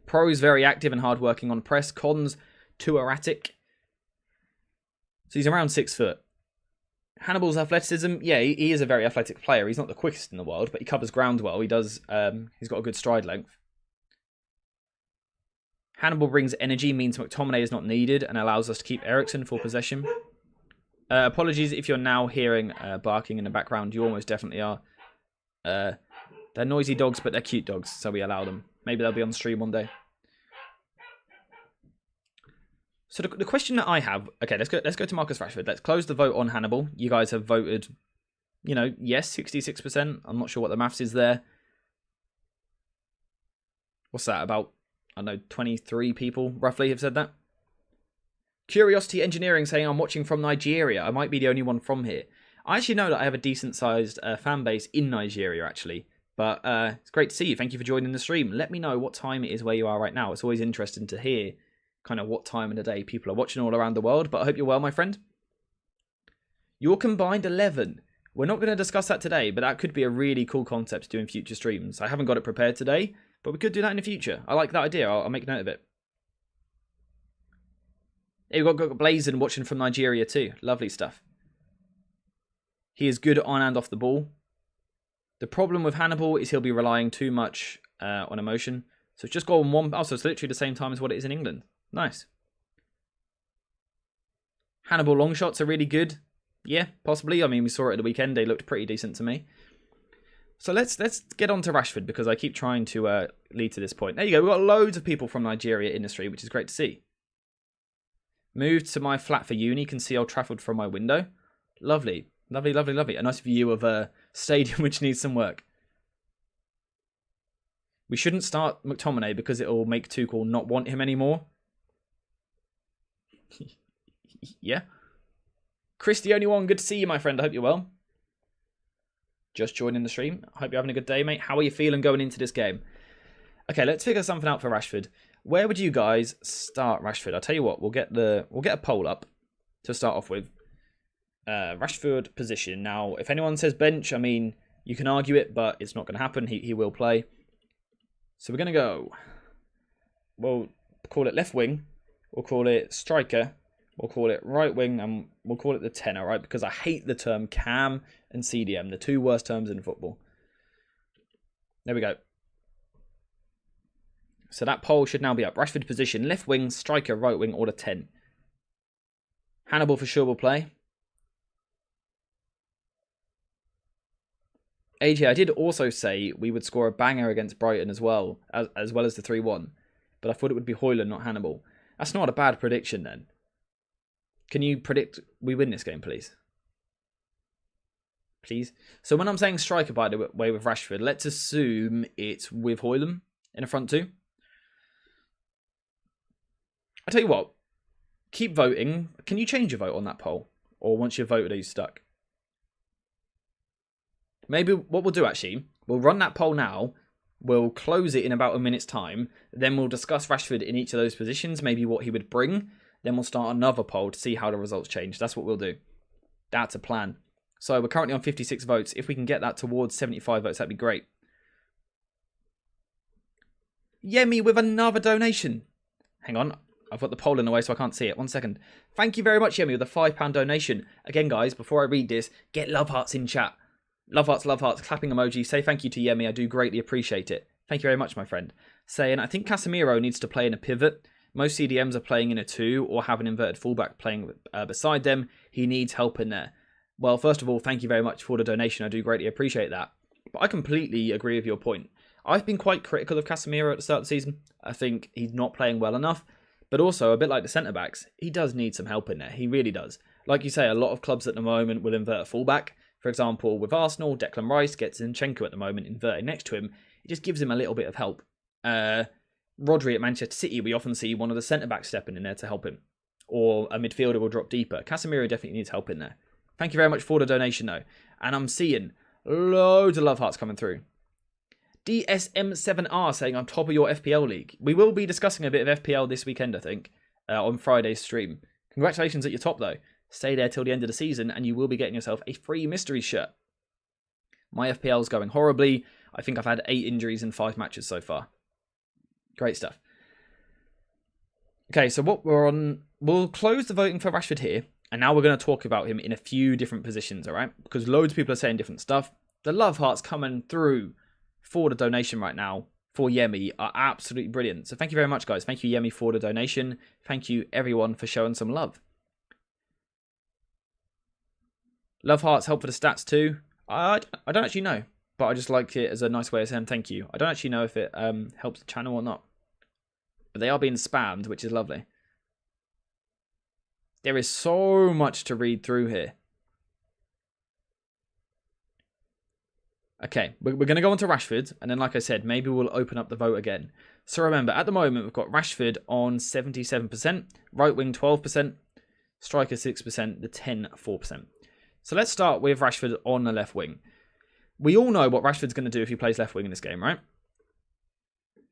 Pro's very active and hard-working on press. Cons, too erratic. So he's around 6 foot. Hannibal's athleticism, yeah, he is a very athletic player. He's not the quickest in the world, but he covers ground well. He does. He's got a good stride length. Hannibal brings energy, means McTominay is not needed, and allows us to keep Eriksen for possession. Apologies if you're now hearing barking in the background. You almost definitely are. They're noisy dogs, but they're cute dogs, so we allow them. Maybe they'll be on stream one day. So the question that I have, okay, let's go to Marcus Rashford. Let's close the vote on Hannibal. You guys have voted, you know, yes, 66%. I'm not sure what the maths is there. What's that, about, I don't know, 23 people roughly have said that. Curiosity Engineering saying, I'm watching from Nigeria. I might be the only one from here. I actually know that I have a decent-sized fan base in Nigeria, actually. But it's great to see you. Thank you for joining the stream. Let me know what time it is where you are right now. It's always interesting to hear kind of what time of the day people are watching all around the world. But I hope you're well, my friend. Your combined 11. We're not going to discuss that today, but that could be a really cool concept to do in future streams. I haven't got it prepared today, but we could do that in the future. I like that idea. I'll make note of it. Hey, we've got Blazin watching from Nigeria too. Lovely stuff. He is good on and off the ball. The problem with Hannibal is he'll be relying too much on emotion. So it's just go on one... Oh, so it's literally the same time as what it is in England. Nice. Hannibal long shots are really good. Yeah, possibly. I mean, we saw it at the weekend. They looked pretty decent to me. So let's get on to Rashford, because I keep trying to lead to this point. There you go. We've got loads of people from Nigeria in the stream, which is great to see. Moved to my flat for uni. Can see Old Trafford from my window. Lovely. Lovely, lovely, lovely. A nice view of a stadium which needs some work. We shouldn't start McTominay because it'll make Tuchel not want him anymore. Yeah. Chris, the only one. Good to see you, my friend. I hope you're well. Just joining the stream. I hope you're having a good day, mate. How are you feeling going into this game? Okay, let's figure something out for Rashford. Where would you guys start Rashford? I'll tell you what. We'll get a poll up to start off with. Rashford position. Now, if anyone says bench, I mean, you can argue it, but it's not going to happen. He will play. So we're going to go. We'll call it left wing. We'll call it striker. We'll call it right wing, and we'll call it the 10, all right? Because I hate the term cam and CDM, the two worst terms in football. There we go. So that poll should now be up. Rashford position, left wing, striker, right wing, or the 10. Hannibal for sure will play. AJ, I did also say we would score a banger against Brighton as well as the 3-1. But I thought it would be Højlund, not Hannibal. That's not a bad prediction then. Can you predict we win this game, please? Please. So when I'm saying striker, by the way, with Rashford, let's assume it's with Højlund in the front two. I'll tell you what. Keep voting. Can you change your vote on that poll? Or once you've voted, are you stuck? Maybe what we'll do, actually, we'll run that poll now. We'll close it in about a minute's time. Then we'll discuss Rashford in each of those positions, maybe what he would bring. Then we'll start another poll to see how the results change. That's what we'll do. That's a plan. So we're currently on 56 votes. If we can get that towards 75 votes, that'd be great. Yemi with another donation. Hang on. I've got the poll in the way so I can't see it. 1 second. Thank you very much, Yemi, with a £5 donation. Again, guys, before I read this, get love hearts in chat. Love hearts, clapping emoji. Say thank you to Yemi. I do greatly appreciate it. Thank you very much, my friend. Saying, I think Casemiro needs to play in a pivot. Most CDMs are playing in a 2 or have an inverted fullback playing beside them. He needs help in there. Well, first of all, thank you very much for the donation. I do greatly appreciate that. But I completely agree with your point. I've been quite critical of Casemiro at the start of the season. I think he's not playing well enough. But also, a bit like the centre-backs, he does need some help in there. He really does. Like you say, a lot of clubs at the moment will invert a fullback. For example, with Arsenal, Declan Rice gets Zinchenko at the moment inverted next to him. It just gives him a little bit of help. Rodri at Manchester City, we often see one of the centre-backs stepping in there to help him. Or a midfielder will drop deeper. Casemiro definitely needs help in there. Thank you very much for the donation, though. And I'm seeing loads of love hearts coming through. DSM7R saying, I'm top of your FPL league. We will be discussing a bit of FPL this weekend, I think. on Friday's stream. Congratulations at your top, though. Stay there till the end of the season, and you will be getting yourself a free mystery shirt. My FPL is going horribly. I think I've had 8 injuries in 5 matches so far. Great stuff. Okay, so what we're on... We'll close the voting for Rashford here, and now we're going to talk about him in a few different positions, all right? Because loads of people are saying different stuff. The love hearts coming through for the donation right now for Yemi are absolutely brilliant. So thank you very much, guys. Thank you, Yemi, for the donation. Thank you, everyone, for showing some love. Love hearts help for the stats too. I don't actually know, but I just like it as a nice way of saying thank you. I don't actually know if it helps the channel or not. But they are being spammed, which is lovely. There is so much to read through here. Okay, we're going to go on to Rashford, and then like I said, maybe we'll open up the vote again. So remember, at the moment, we've got Rashford on 77%, right wing 12%, striker 6%, the 10 4%. So let's start with Rashford on the left wing. We all know what Rashford's going to do if he plays left wing in this game, right?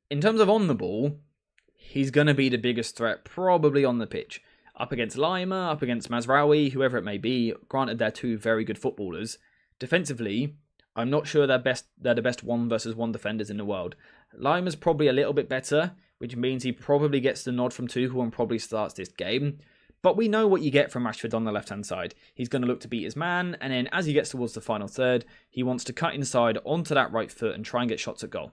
In terms of on the ball, he's going to be the biggest threat probably on the pitch. Up against Lima, up against Mazraoui, whoever it may be. Granted, they're 2 very good footballers. Defensively, I'm not sure they're the best 1-versus-1 defenders in the world. Lima's probably a little bit better, which means he probably gets the nod from Tuchel and probably starts this game. But we know what you get from Rashford on the left-hand side. He's going to look to beat his man, and then as he gets towards the final third, he wants to cut inside onto that right foot and try and get shots at goal.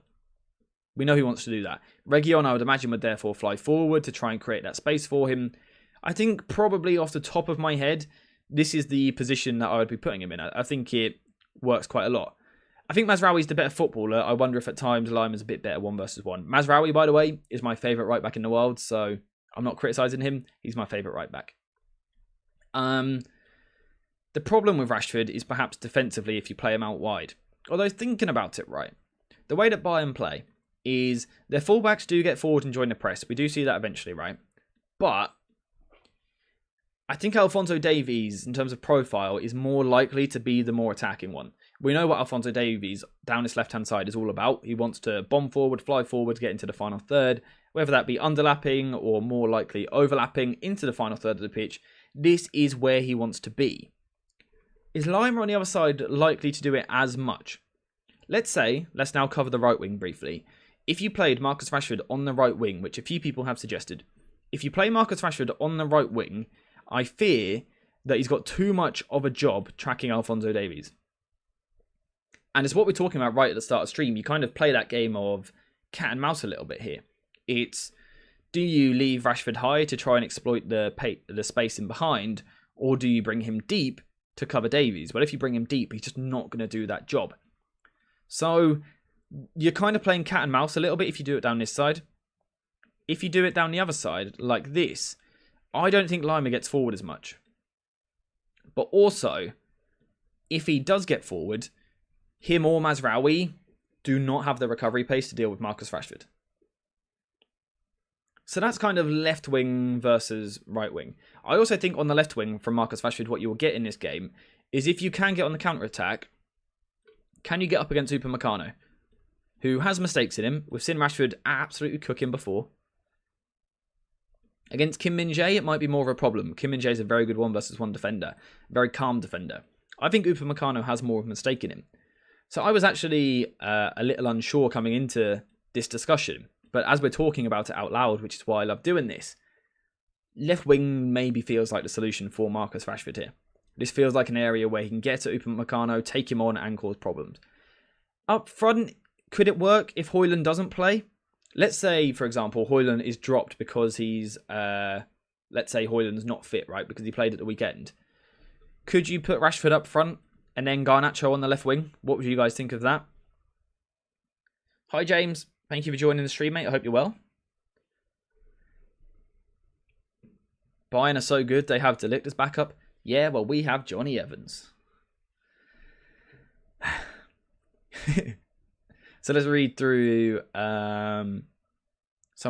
We know he wants to do that. Reguilon, I would imagine, would therefore fly forward to try and create that space for him. I think probably off the top of my head, this is the position that I would be putting him in. I think it works quite a lot. I think Mazraoui's the better footballer. I wonder if at times Lima's a bit better 1-versus-1. Mazraoui, by the way, is my favourite right back in the world, so I'm not criticising him. He's my favourite right back. The problem with Rashford is perhaps defensively if you play him out wide. Although thinking about it right, the way that Bayern play is their fullbacks do get forward and join the press. We do see that eventually, right? But I think Alphonso Davies, in terms of profile, is more likely to be the more attacking one. We know what Alphonso Davies down his left-hand side is all about. He wants to bomb forward, fly forward, get into the final third, whether that be underlapping or more likely overlapping into the final third of the pitch. This is where he wants to be. Is Lima on the other side likely to do it as much? Let's now cover the right wing briefly. If you played Marcus Rashford on the right wing, which a few people have suggested, if you play Marcus Rashford on the right wing, I fear that he's got too much of a job tracking Alphonso Davies. And it's what we're talking about right at the start of stream. You kind of play that game of cat and mouse a little bit here. It's, do you leave Rashford high to try and exploit the space in behind, or do you bring him deep to cover Davies? Well, if you bring him deep, he's just not going to do that job. So you're kind of playing cat and mouse a little bit if you do it down this side. If you do it down the other side, like this, I don't think Lima gets forward as much. But also, if he does get forward, him or Mazraoui do not have the recovery pace to deal with Marcus Rashford. So that's kind of left wing versus right wing. I also think on the left wing from Marcus Rashford, what you will get in this game is if you can get on the counter-attack, can you get up against Upamecano, who has mistakes in him? We've seen Rashford absolutely cook him before. Against Kim Min-jae, it might be more of a problem. Kim Min-jae is a very good 1-versus-1 defender, very calm defender. I think Upamecano has more of a mistake in him. So I was actually a little unsure coming into this discussion. But as we're talking about it out loud, which is why I love doing this, left wing maybe feels like the solution for Marcus Rashford here. This feels like an area where he can get to Upamecano, take him on and cause problems. Up front, could it work if Højlund doesn't play? Let's say, for example, Højlund is dropped because he's, let's say Højlund's not fit, right? Because he played at the weekend. Could you put Rashford up front and then Garnacho on the left wing? What would you guys think of that? Hi, James. Thank you for joining the stream, mate. I hope you're well. Bayern are so good, they have De Ligt as backup. Yeah, well, we have Johnny Evans. So let's read through some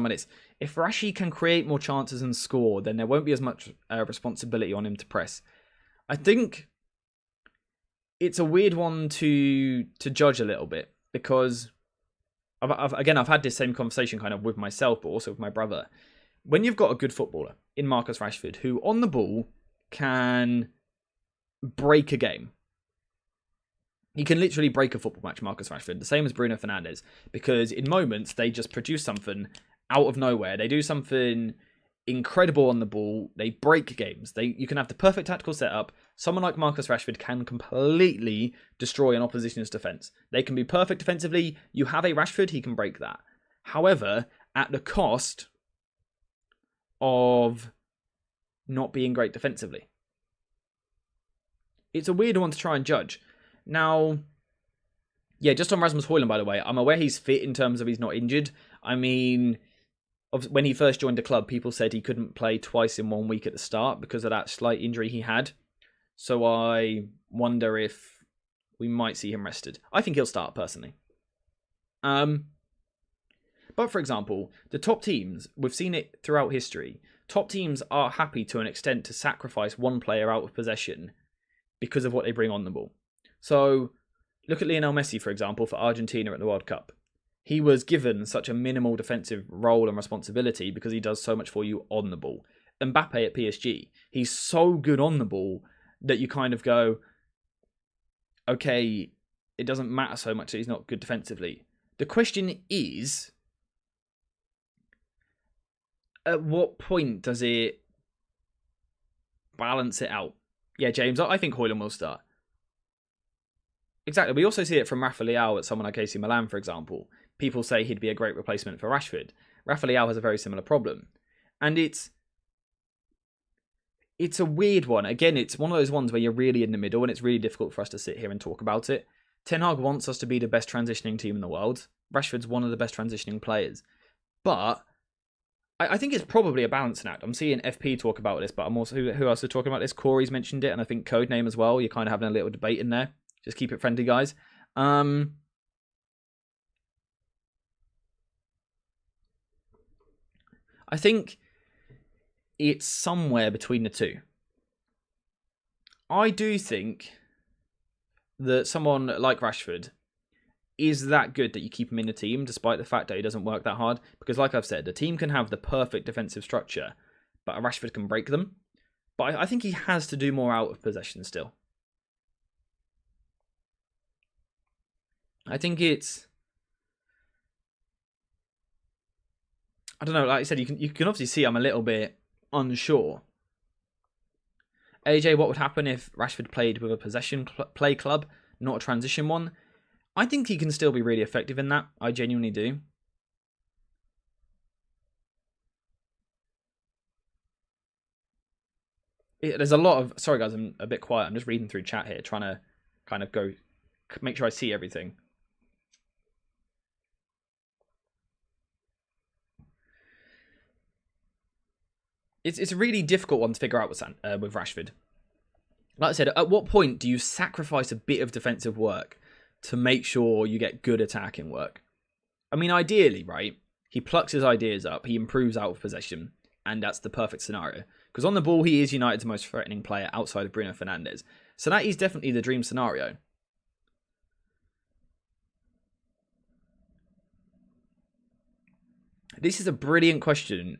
of this. If Rashi can create more chances and score, then there won't be as much responsibility on him to press. I think it's a weird one to judge a little bit because I've had this same conversation kind of with myself, but also with my brother. When you've got a good footballer, in Marcus Rashford who, on the ball, can break a game. He can literally break a football match, Marcus Rashford, the same as Bruno Fernandes, because in moments they just produce something out of nowhere. They do something incredible on the ball. They break games. You can have the perfect tactical setup. Someone like Marcus Rashford can completely destroy an opposition's defence. They can be perfect defensively. You have a Rashford, he can break that. However, at the cost of not being great defensively. It's a weird one to try and judge. Now, yeah, just on Rasmus Højlund, by the way, I'm aware he's fit in terms of he's not injured. I mean, when he first joined the club, people said he couldn't play twice in 1 week at the start because of that slight injury he had. So I wonder if we might see him rested. I think he'll start, personally. But for example, the top teams, we've seen it throughout history, top teams are happy to an extent to sacrifice one player out of possession because of what they bring on the ball. So, look at Lionel Messi, for example, for Argentina at the World Cup. He was given such a minimal defensive role and responsibility because he does so much for you on the ball. Mbappe at PSG, he's so good on the ball that you kind of go, okay, it doesn't matter so much that he's not good defensively. The question is, at what point does it balance it out? Yeah, James, I think Højlund will start. Exactly. We also see it from Rafa Leão at someone like AC Milan, for example. People say he'd be a great replacement for Rashford. Rafa Leão has a very similar problem. And it's a weird one. Again, it's one of those ones where you're really in the middle and it's really difficult for us to sit here and talk about it. Ten Hag wants us to be the best transitioning team in the world. Rashford's one of the best transitioning players. But I think it's probably a balancing act. I'm seeing FP talk about this, but I'm also, who else is talking about this? Corey's mentioned it, and I think Codename as well. You're kind of having a little debate in there. Just keep it friendly, guys. I think it's somewhere between the two. I do think that someone like Rashford is that good that you keep him in the team, despite the fact that he doesn't work that hard. Because like I've said, the team can have the perfect defensive structure, but a Rashford can break them. But I think he has to do more out of possession still. I think it's, I don't know, like I said, you can obviously see I'm a little bit unsure. AJ, what would happen if Rashford played with a possession play club, not a transition one? I think he can still be really effective in that. I genuinely do. There's a lot of, sorry guys, I'm a bit quiet. I'm just reading through chat here, trying to kind of go, make sure I see everything. It's a really difficult one to figure out with Rashford. Like I said, at what point do you sacrifice a bit of defensive work to make sure you get good attacking work? I mean, ideally, right, he plucks his ideas up, he improves out of possession, and that's the perfect scenario. Because on the ball, he is United's most threatening player outside of Bruno Fernandes. So that is definitely the dream scenario. This is a brilliant question,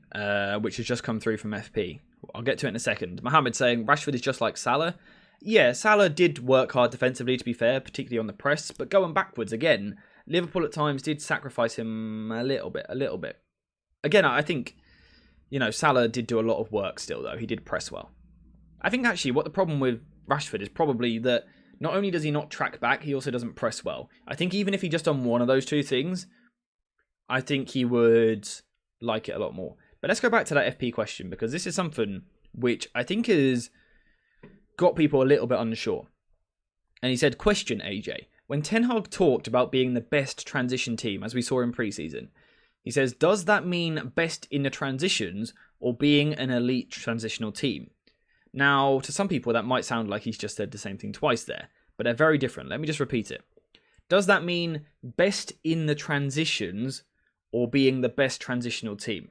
which has just come through from FP. I'll get to it in a second. Mohammed saying, Rashford is just like Salah. Yeah, Salah did work hard defensively, to be fair, particularly on the press. But going backwards, again, Liverpool at times did sacrifice him a little bit. Again, I think, Salah did do a lot of work still, though. He did press well. I think, actually, what the problem with Rashford is probably that not only does he not track back, he also doesn't press well. I think even if he just done one of those two things, I think he would like it a lot more. But let's go back to that FP question, because this is something which I think has got people a little bit unsure. And he said, question AJ, when Ten Hag talked about being the best transition team, as we saw in pre-season, he says, does that mean best in the transitions or being an elite transitional team? Now, to some people, that might sound like he's just said the same thing twice there, but they're very different. Let me just repeat it. Does that mean best in the transitions or being the best transitional team?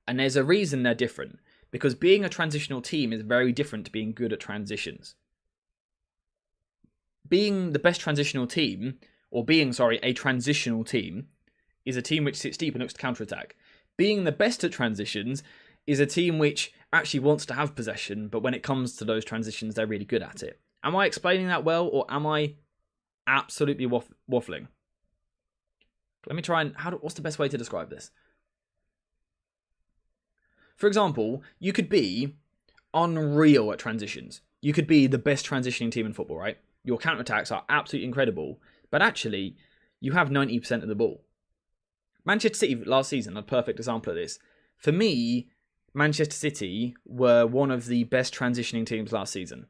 And there's a reason they're different, because being a transitional team is very different to being good at transitions. Being the best transitional team, or being, a transitional team, is a team which sits deep and looks to counterattack. Being the best at transitions is a team which actually wants to have possession, but when it comes to those transitions, they're really good at it. Am I explaining that well, or am I absolutely waffling? Let me try and... what's the best way to describe this? For example, you could be unreal at transitions. You could be the best transitioning team in football, right? Your counterattacks are absolutely incredible, but actually, you have 90% of the ball. Manchester City last season, a perfect example of this. For me, Manchester City were one of the best transitioning teams last season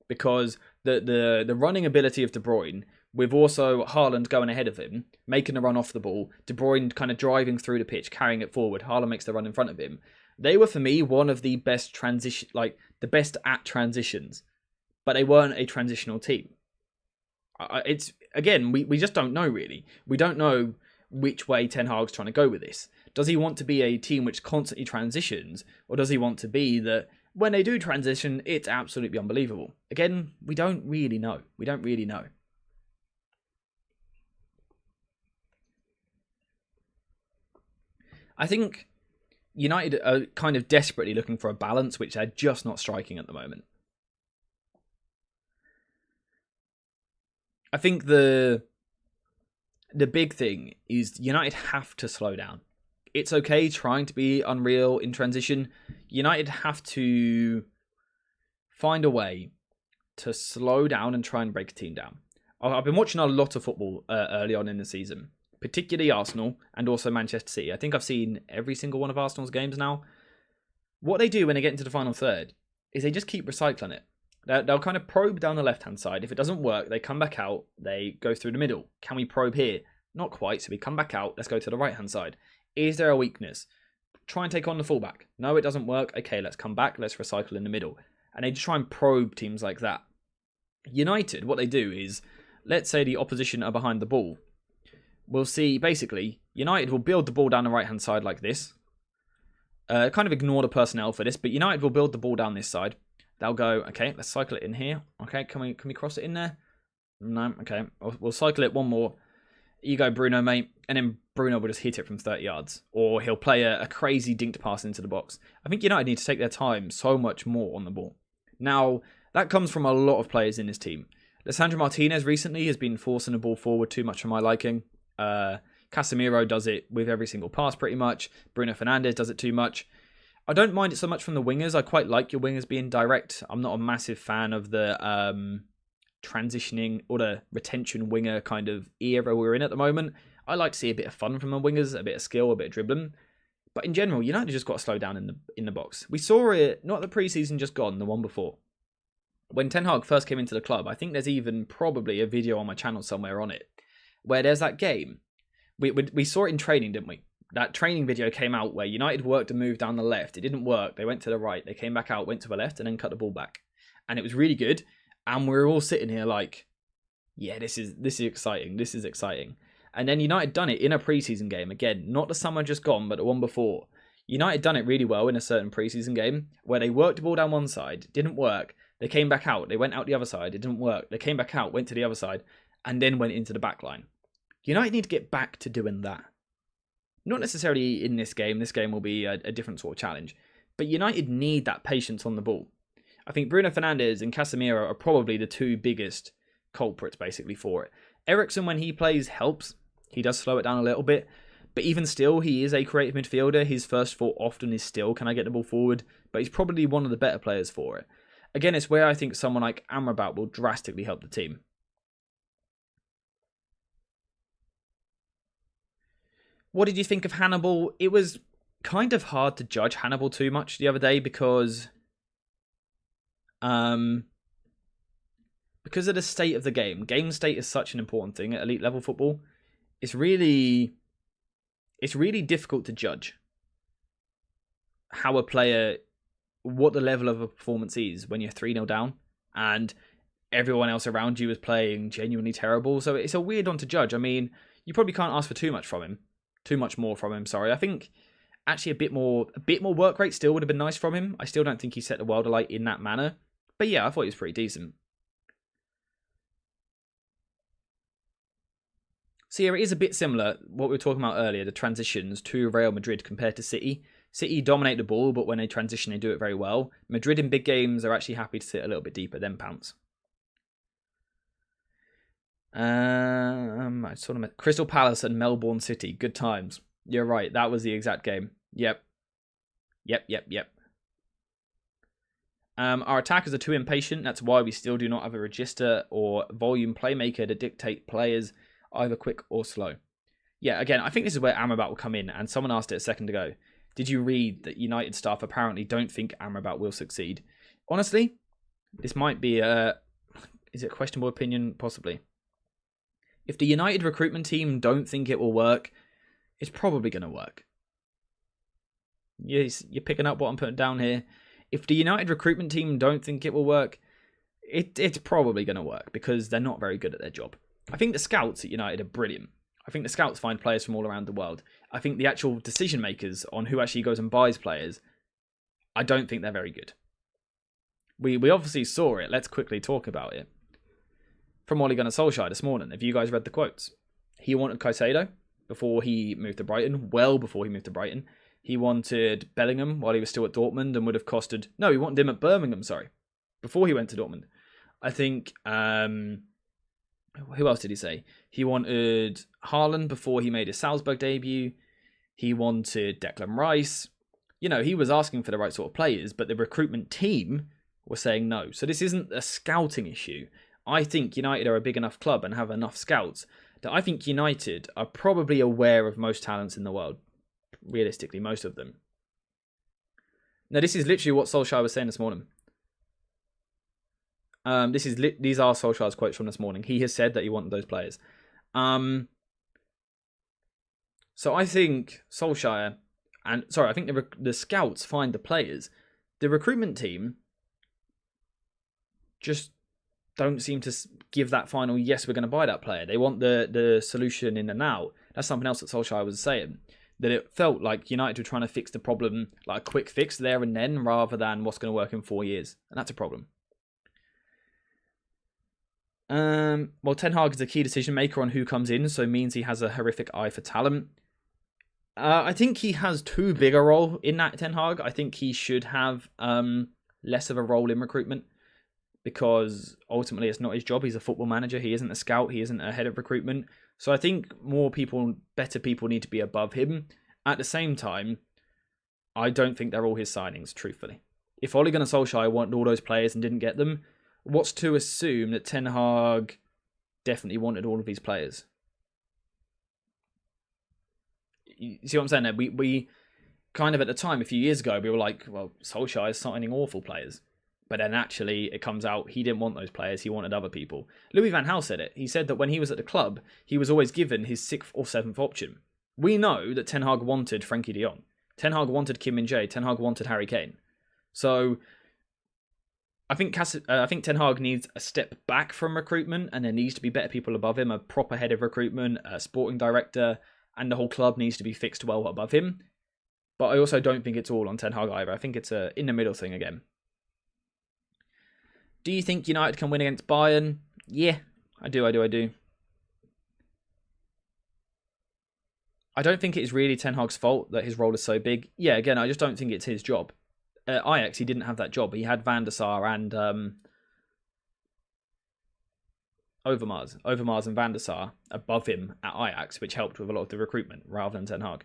because the running ability of De Bruyne, with also Haaland going ahead of him, making the run off the ball, De Bruyne kind of driving through the pitch, carrying it forward, Haaland makes the run in front of him. They were, for me, one of the best the best at transitions, but they weren't a transitional team. It's, again, we just don't know, really. We don't know which way Ten Hag's trying to go with this. Does he want to be a team which constantly transitions, or does he want to be that when they do transition, it's absolutely unbelievable? Again, we don't really know. We don't really know. I think United are kind of desperately looking for a balance, which they're just not striking at the moment. I think the big thing is United have to slow down. It's okay trying to be unreal in transition. United have to find a way to slow down and try and break a team down. I've been watching a lot of football early on in the season, particularly Arsenal and also Manchester City. I think I've seen every single one of Arsenal's games now. What they do when they get into the final third is they just keep recycling it. They'll kind of probe down the left-hand side. If it doesn't work, they come back out. They go through the middle. Can we probe here? Not quite. So we come back out. Let's go to the right-hand side. Is there a weakness? Try and take on the fullback. No, it doesn't work. Okay, let's come back. Let's recycle in the middle. And they just try and probe teams like that. United, what they do is, let's say the opposition are behind the ball. We'll see, basically, United will build the ball down the right-hand side like this. Kind of ignore the personnel for this, but United will build the ball down this side. They'll go, okay, let's cycle it in here. Okay, can we cross it in there? No, okay. We'll cycle it one more. You go, Bruno, mate. And then Bruno will just hit it from 30 yards. Or he'll play a crazy dinked pass into the box. I think United need to take their time so much more on the ball. Now, that comes from a lot of players in this team. Lisandro Martinez recently has been forcing the ball forward too much for my liking. Casemiro does it with every single pass pretty much. Bruno Fernandes does it too much. I don't mind it so much from the wingers. I quite like your wingers being direct. I'm not a massive fan of the transitioning or the retention winger kind of era we're in at the moment. I like to see a bit of fun from the wingers, a bit of skill, a bit of dribbling. But in general, United just got to slow down in the box. We saw it, not the preseason just gone, the one before. When Ten Hag first came into the club, I think there's even probably a video on my channel somewhere on it, where there's that game. We saw it in training, didn't we? That training video came out where United worked a move down the left. It didn't work. They went to the right. They came back out, went to the left, and then cut the ball back. And it was really good. And we were all sitting here like, yeah, this is exciting. This is exciting. And then United done it in a preseason game. Again, not the summer just gone, but the one before. United done it really well in a certain preseason game where they worked the ball down one side. Didn't work. They came back out. They went out the other side. It didn't work. They came back out, went to the other side, and then went into the back line. United need to get back to doing that. Not necessarily in this game. This game will be a different sort of challenge. But United need that patience on the ball. I think Bruno Fernandes and Casemiro are probably the two biggest culprits, basically, for it. Eriksen, when he plays, helps. He does slow it down a little bit. But even still, he is a creative midfielder. His first thought often is still, can I get the ball forward? But he's probably one of the better players for it. Again, it's where I think someone like Amrabat will drastically help the team. What did you think of Hannibal? It was kind of hard to judge Hannibal too much the other day because of the state of the game. Game state is such an important thing at elite level football. It's really difficult to judge how a player, what the level of a performance is when you're 3-0 down and everyone else around you is playing genuinely terrible. So it's a weird one to judge. I mean, you probably can't ask for too much more from him. Sorry, I think actually a bit more work rate still would have been nice from him. I still don't think he set the world alight in that manner, but yeah, I thought he was pretty decent. So yeah, it is a bit similar what we were talking about earlier, the transitions to Real Madrid compared to City. City dominate the ball, but when they transition, they do it very well. Madrid in big games are actually happy to sit a little bit deeper, then pounce. I sort of Crystal Palace and Melbourne City. Good times. You're right. That was the exact game. Yep. Our attackers are too impatient. That's why we still do not have a register or volume playmaker to dictate players either quick or slow. Yeah, again, I think this is where Amrabat will come in, and someone asked it a second ago. Did you read that United staff apparently don't think Amrabat will succeed? Honestly, this might be is it a questionable opinion? Possibly. If the United recruitment team don't think it will work, it's probably going to work. Yes, you're picking up what I'm putting down here. If the United recruitment team don't think it will work, it's probably going to work because they're not very good at their job. I think the scouts at United are brilliant. I think the scouts find players from all around the world. I think the actual decision makers on who actually goes and buys players, I don't think they're very good. We obviously saw it. Let's quickly talk about it. From Ole Gunnar Solskjaer this morning. Have you guys read the quotes? He wanted Caicedo before he moved to Brighton, well before he moved to Brighton. He wanted Bellingham while he was still at Dortmund and would have costed... No, he wanted him at Birmingham, sorry. Before he went to Dortmund. I think... who else did he say? He wanted Haaland before he made his Salzburg debut. He wanted Declan Rice. You know, he was asking for the right sort of players, but the recruitment team was saying no. So this isn't a scouting issue. I think United are a big enough club and have enough scouts that I think United are probably aware of most talents in the world. Realistically, most of them. Now, this is literally what Solskjaer was saying this morning. These are Solskjaer's quotes from this morning. He has said that he wanted those players. So I think Solskjaer I think the scouts find the players. The recruitment team just don't seem to give that final yes, we're going to buy that player. They want the solution in the now. That's something else that Solskjaer was saying. That it felt like United were trying to fix the problem, like a quick fix there and then, rather than what's going to work in 4 years. And that's a problem. Well, Ten Hag is a key decision maker on who comes in, so it means he has a horrific eye for talent. I think he has too big a role in that, Ten Hag. I think he should have less of a role in recruitment because ultimately it's not his job. He's a football manager. He isn't a scout. He isn't a head of recruitment. So I think better people need to be above him. At the same time, I don't think they're all his signings, truthfully. If Ole Gunnar Solskjaer wanted all those players and didn't get them, what's to assume that Ten Hag definitely wanted all of these players? You see what I'm saying there? We kind of at the time, a few years ago, we were like, well, Solskjaer is signing awful players. But then actually it comes out he didn't want those players, he wanted other people. Louis van Gaal said it. He said that when he was at the club, he was always given his 6th or 7th option. We know that Ten Hag wanted Frankie de Jong. Ten Hag wanted Kim Min-jae. Ten Hag wanted Harry Kane. So I think Ten Hag needs a step back from recruitment and there needs to be better people above him, a proper head of recruitment, a sporting director, and the whole club needs to be fixed well above him. But I also don't think it's all on Ten Hag either. I think it's a in the middle thing again. Do you think United can win against Bayern? Yeah, I do. I don't think it is really Ten Hag's fault that his role is so big. Yeah, again, I just don't think it's his job. At Ajax, he didn't have that job. He had Van der Sar and Overmars and Van der Sar above him at Ajax, which helped with a lot of the recruitment rather than Ten Hag.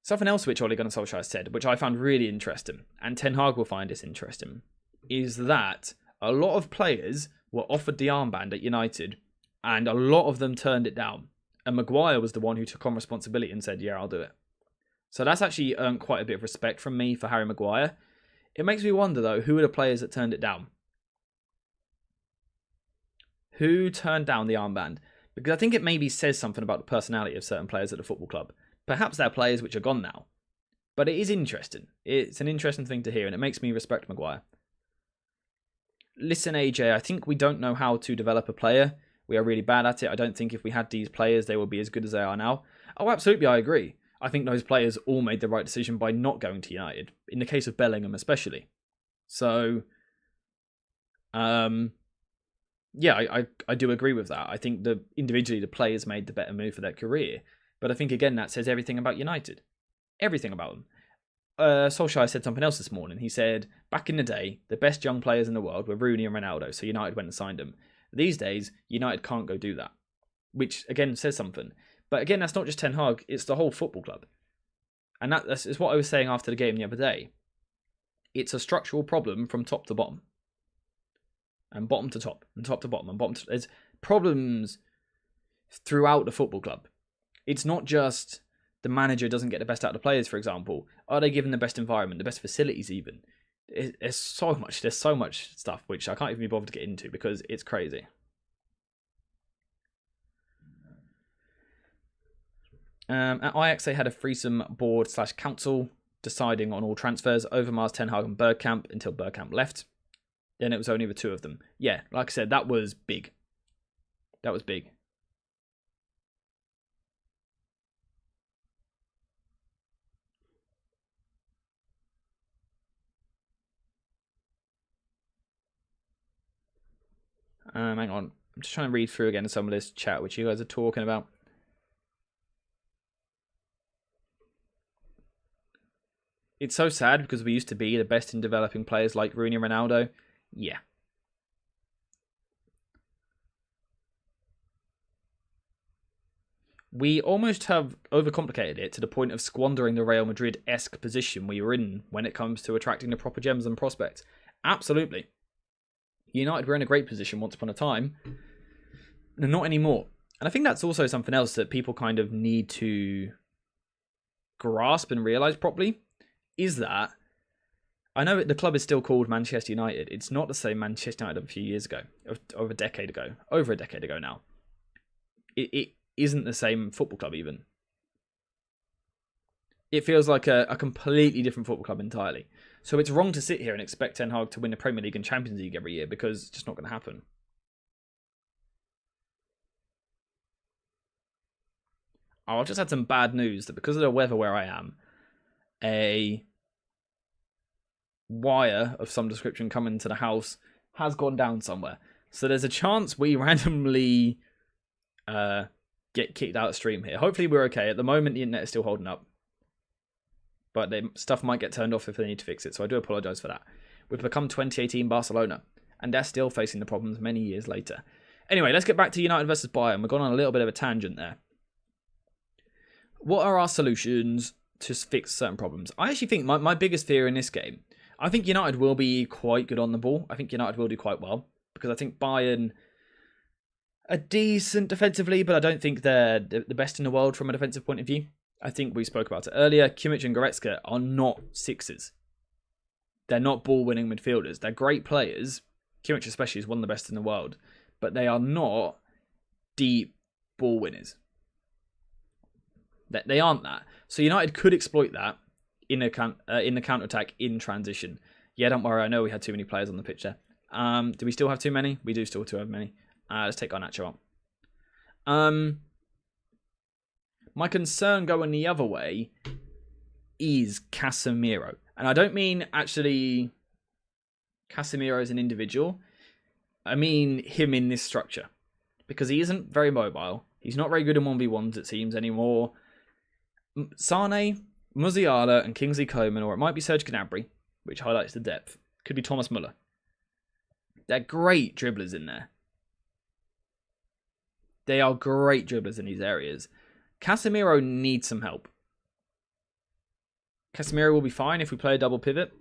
Something else which Ole Gunnar Solskjaer said, which I found really interesting, and Ten Hag will find this interesting, is that a lot of players were offered the armband at United, and a lot of them turned it down. And Maguire was the one who took on responsibility and said, yeah, I'll do it. So that's actually earned quite a bit of respect from me for Harry Maguire. It makes me wonder, though, who are the players that turned it down? Who turned down the armband? Because I think it maybe says something about the personality of certain players at the football club. Perhaps they're players which are gone now. But it is interesting. It's an interesting thing to hear, and it makes me respect Maguire. Listen, AJ, I think we don't know how to develop a player. We are really bad at it. I don't think if we had these players, they would be as good as they are now. Oh, absolutely, I agree. I think those players all made the right decision by not going to United. In the case of Bellingham, especially. So, yeah, I do agree with that. I think individually the players made the better move for their career. But I think, again, that says everything about United. Everything about them. Solskjaer said something else this morning. He said, back in the day, the best young players in the world were Rooney and Ronaldo, so United went and signed them. These days, United can't go do that, which, again, says something. But again, that's not just Ten Hag, it's the whole football club. And that's what I was saying after the game the other day. It's a structural problem from top to bottom. And bottom to top, and top to bottom, and bottom to... There's problems throughout the football club. It's not just the manager doesn't get the best out of the players, for example. Are they given the best environment, the best facilities even? There's so much stuff which I can't even be bothered to get into because it's crazy. At Ajax, they had a threesome board/council deciding on all transfers. Overmars, Ten Hag and Bergkamp until Bergkamp left. Then it was only the two of them. Yeah, like I said, that was big. That was big. Hang on. I'm just trying to read through again some of this chat which you guys are talking about. It's so sad because we used to be the best in developing players like Rooney and Ronaldo. Yeah. We almost have overcomplicated it to the point of squandering the Real Madrid-esque position we were in when it comes to attracting the proper gems and prospects. Absolutely. United were in a great position once upon a time, and not anymore. And I think that's also something else that people kind of need to grasp and realise properly, is that I know the club is still called Manchester United. It's not the same Manchester United of a few years ago, over a decade ago now. It isn't the same football club even. It feels like a completely different football club entirely. So it's wrong to sit here and expect Ten Hag to win the Premier League and Champions League every year because it's just not going to happen. Oh, I've just had some bad news that because of the weather where I am, a wire of some description coming to the house has gone down somewhere. So there's a chance we randomly get kicked out of stream here. Hopefully we're okay. At the moment, the internet is still holding up. But stuff might get turned off if they need to fix it, so I do apologise for that. We've become 2018 Barcelona, and they're still facing the problems many years later. Anyway, let's get back to United versus Bayern. We've gone on a little bit of a tangent there. What are our solutions to fix certain problems? I actually think my biggest fear in this game, I think United will be quite good on the ball. I think United will do quite well, because I think Bayern are decent defensively, but I don't think they're the best in the world from a defensive point of view. I think we spoke about it earlier. Kimmich and Goretzka are not sixes. They're not ball-winning midfielders. They're great players. Kimmich especially is one of the best in the world. But they are not deep ball winners. They aren't that. So United could exploit that in the counter-attack in transition. Yeah, don't worry. I know we had too many players on the pitch there. Do we still have too many? We do still have many. Let's take Garnacho out. My concern going the other way is Casemiro. And I don't mean actually Casemiro as an individual. I mean him in this structure. Because he isn't very mobile. He's not very good in 1v1s, it seems, anymore. Sane, Musiala, and Kingsley Coman, or it might be Serge Gnabry, which highlights the depth. Could be Thomas Muller. They're great dribblers in there. They are great dribblers in these areas. Casemiro needs some help. Casemiro will be fine if we play a double pivot.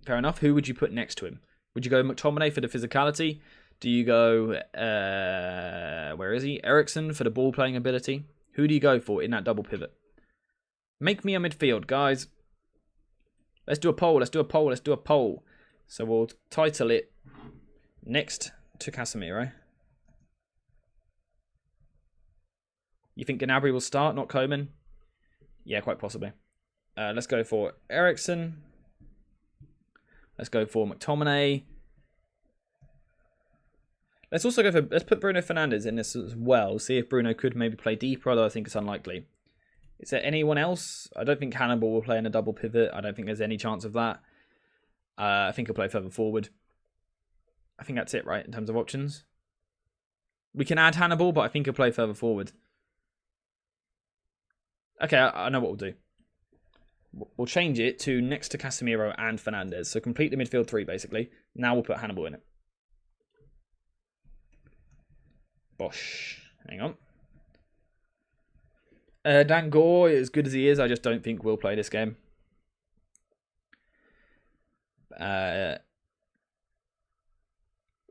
Fair enough. Who would you put next to him? Would you go McTominay for the physicality? Do you go, where is he? Eriksen for the ball playing ability? Who do you go for in that double pivot? Make me a midfield, guys. Let's do a poll. So we'll title it Next to Casemiro. You think Gnabry will start, not Coman? Yeah, quite possibly. Let's go for Eriksen. Let's go for McTominay. Let's put Bruno Fernandes in this as well. See if Bruno could maybe play deeper, although I think it's unlikely. Is there anyone else? I don't think Hannibal will play in a double pivot. I don't think there's any chance of that. I think he'll play further forward. I think that's it, right, in terms of options. We can add Hannibal, but I think he'll play further forward. Okay, I know what we'll do. We'll change it to next to Casemiro and Fernandes. So complete the midfield three, basically. Now we'll put Hannibal in it. Bosh. Hang on. Dan Gore, as good as he is, I just don't think we'll play this game.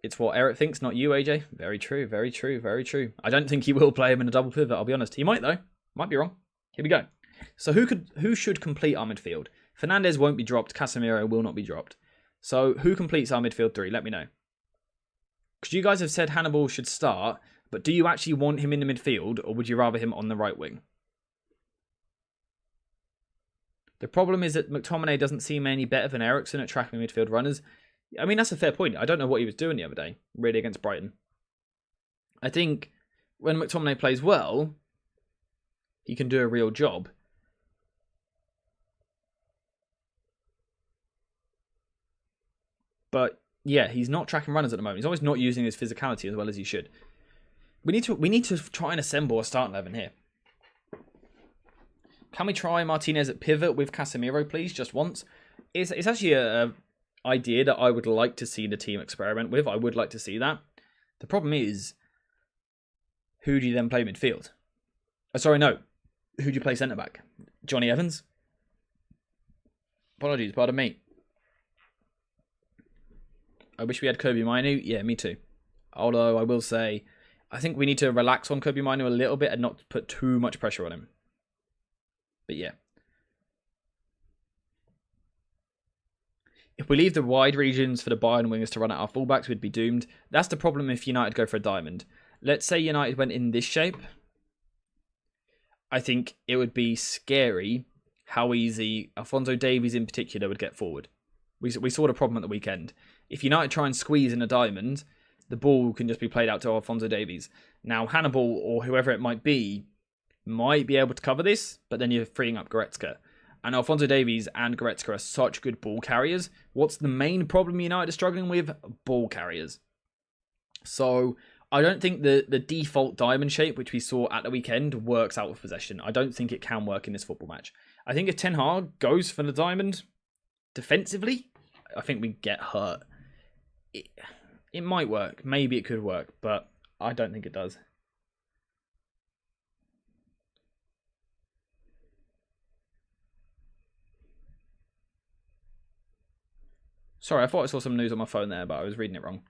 It's what Eric thinks, not you, AJ. Very true, very true, very true. I don't think he will play him in a double pivot, I'll be honest. He might, though. Might be wrong. Here we go. So who should complete our midfield? Fernandes won't be dropped. Casemiro will not be dropped. So who completes our midfield three? Let me know. Because you guys have said Hannibal should start, but do you actually want him in the midfield, or would you rather him on the right wing? The problem is that McTominay doesn't seem any better than Eriksen at tracking midfield runners. I mean, that's a fair point. I don't know what he was doing the other day, really, against Brighton. I think when McTominay plays well, he can do a real job. But yeah, he's not tracking runners at the moment. He's always not using his physicality as well as he should. We need to try and assemble a starting 11 here. Can we try Martinez at pivot with Casemiro, please, just once? It's actually a idea that I would like to see the team experiment with. I would like to see that. The problem is, who do you then play midfield? Oh, sorry, no. Who do you play centre back? Johnny Evans? Apologies, pardon me. I wish we had Kobe Mainu. Yeah, me too. Although I will say, I think we need to relax on Kobe Mainu a little bit and not put too much pressure on him. But yeah. If we leave the wide regions for the Bayern wingers to run at our fullbacks, we'd be doomed. That's the problem if United go for a diamond. Let's say United went in this shape. I think it would be scary how easy Alphonso Davies in particular would get forward. We saw the problem at the weekend. If United try and squeeze in a diamond, the ball can just be played out to Alphonso Davies. Now, Hannibal or whoever it might be able to cover this, but then you're freeing up Goretzka. And Alphonso Davies and Goretzka are such good ball carriers. What's the main problem United are struggling with? Ball carriers. So I don't think the default diamond shape, which we saw at the weekend, works out of possession. I don't think it can work in this football match. I think if Ten Hag goes for the diamond defensively, I think we get hurt. It might work. Maybe it could work, but I don't think it does. Sorry, I thought I saw some news on my phone there, but I was reading it wrong.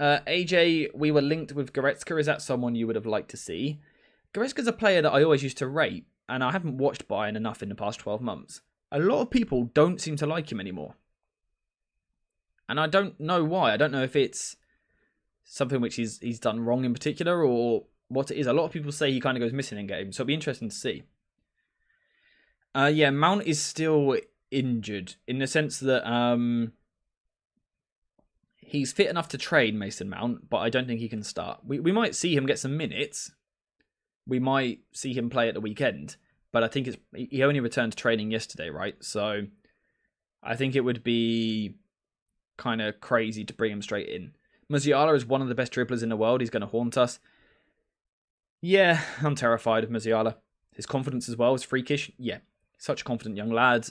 AJ, we were linked with Goretzka. Is that someone you would have liked to see? Goretzka's a player that I always used to rate, and I haven't watched Bayern enough in the past 12 months. A lot of people don't seem to like him anymore. And I don't know why. I don't know if it's something which he's done wrong in particular or what it is. A lot of people say he kind of goes missing in games, so it'll be interesting to see. Yeah, Mount is still injured in the sense that he's fit enough to train, Mason Mount, but I don't think he can start. We might see him get some minutes. We might see him play at the weekend, but I think he only returned to training yesterday, right? So I think it would be kind of crazy to bring him straight in. Musiala is one of the best dribblers in the world. He's going to haunt us. Yeah, I'm terrified of Musiala. His confidence as well is freakish. Yeah, such a confident young lad.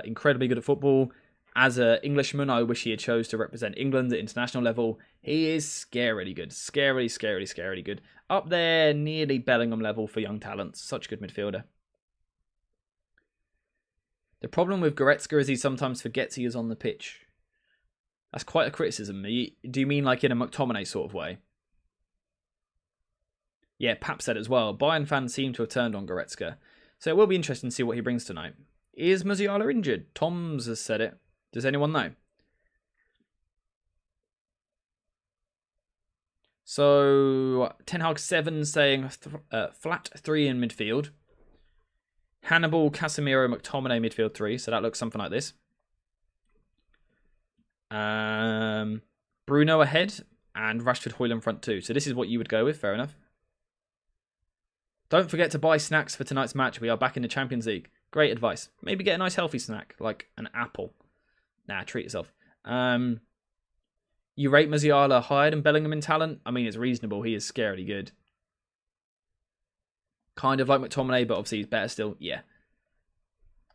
Incredibly good at football. As an Englishman, I wish he had chose to represent England at international level. He is scarily good. Scarily good. Up there, nearly Bellingham level for young talents. Such a good midfielder. The problem with Goretzka is he sometimes forgets he is on the pitch. That's quite a criticism. Do you mean like in a McTominay sort of way? Yeah, Pap said as well. Bayern fans seem to have turned on Goretzka. So it will be interesting to see what he brings tonight. Is Musiala injured? Toms has said it. Does anyone know? So, Ten Hag 7 saying flat 3 in midfield. Hannibal, Casemiro, McTominay midfield 3. So that looks something like this. Bruno ahead and Rashford, Højlund front 2. So this is what you would go with. Fair enough. Don't forget to buy snacks for tonight's match. We are back in the Champions League. Great advice. Maybe get a nice healthy snack, like an apple. Nah, treat yourself. You rate Musiala higher than Bellingham in talent? I mean, it's reasonable. He is scarily good. Kind of like McTominay, but obviously he's better still. Yeah.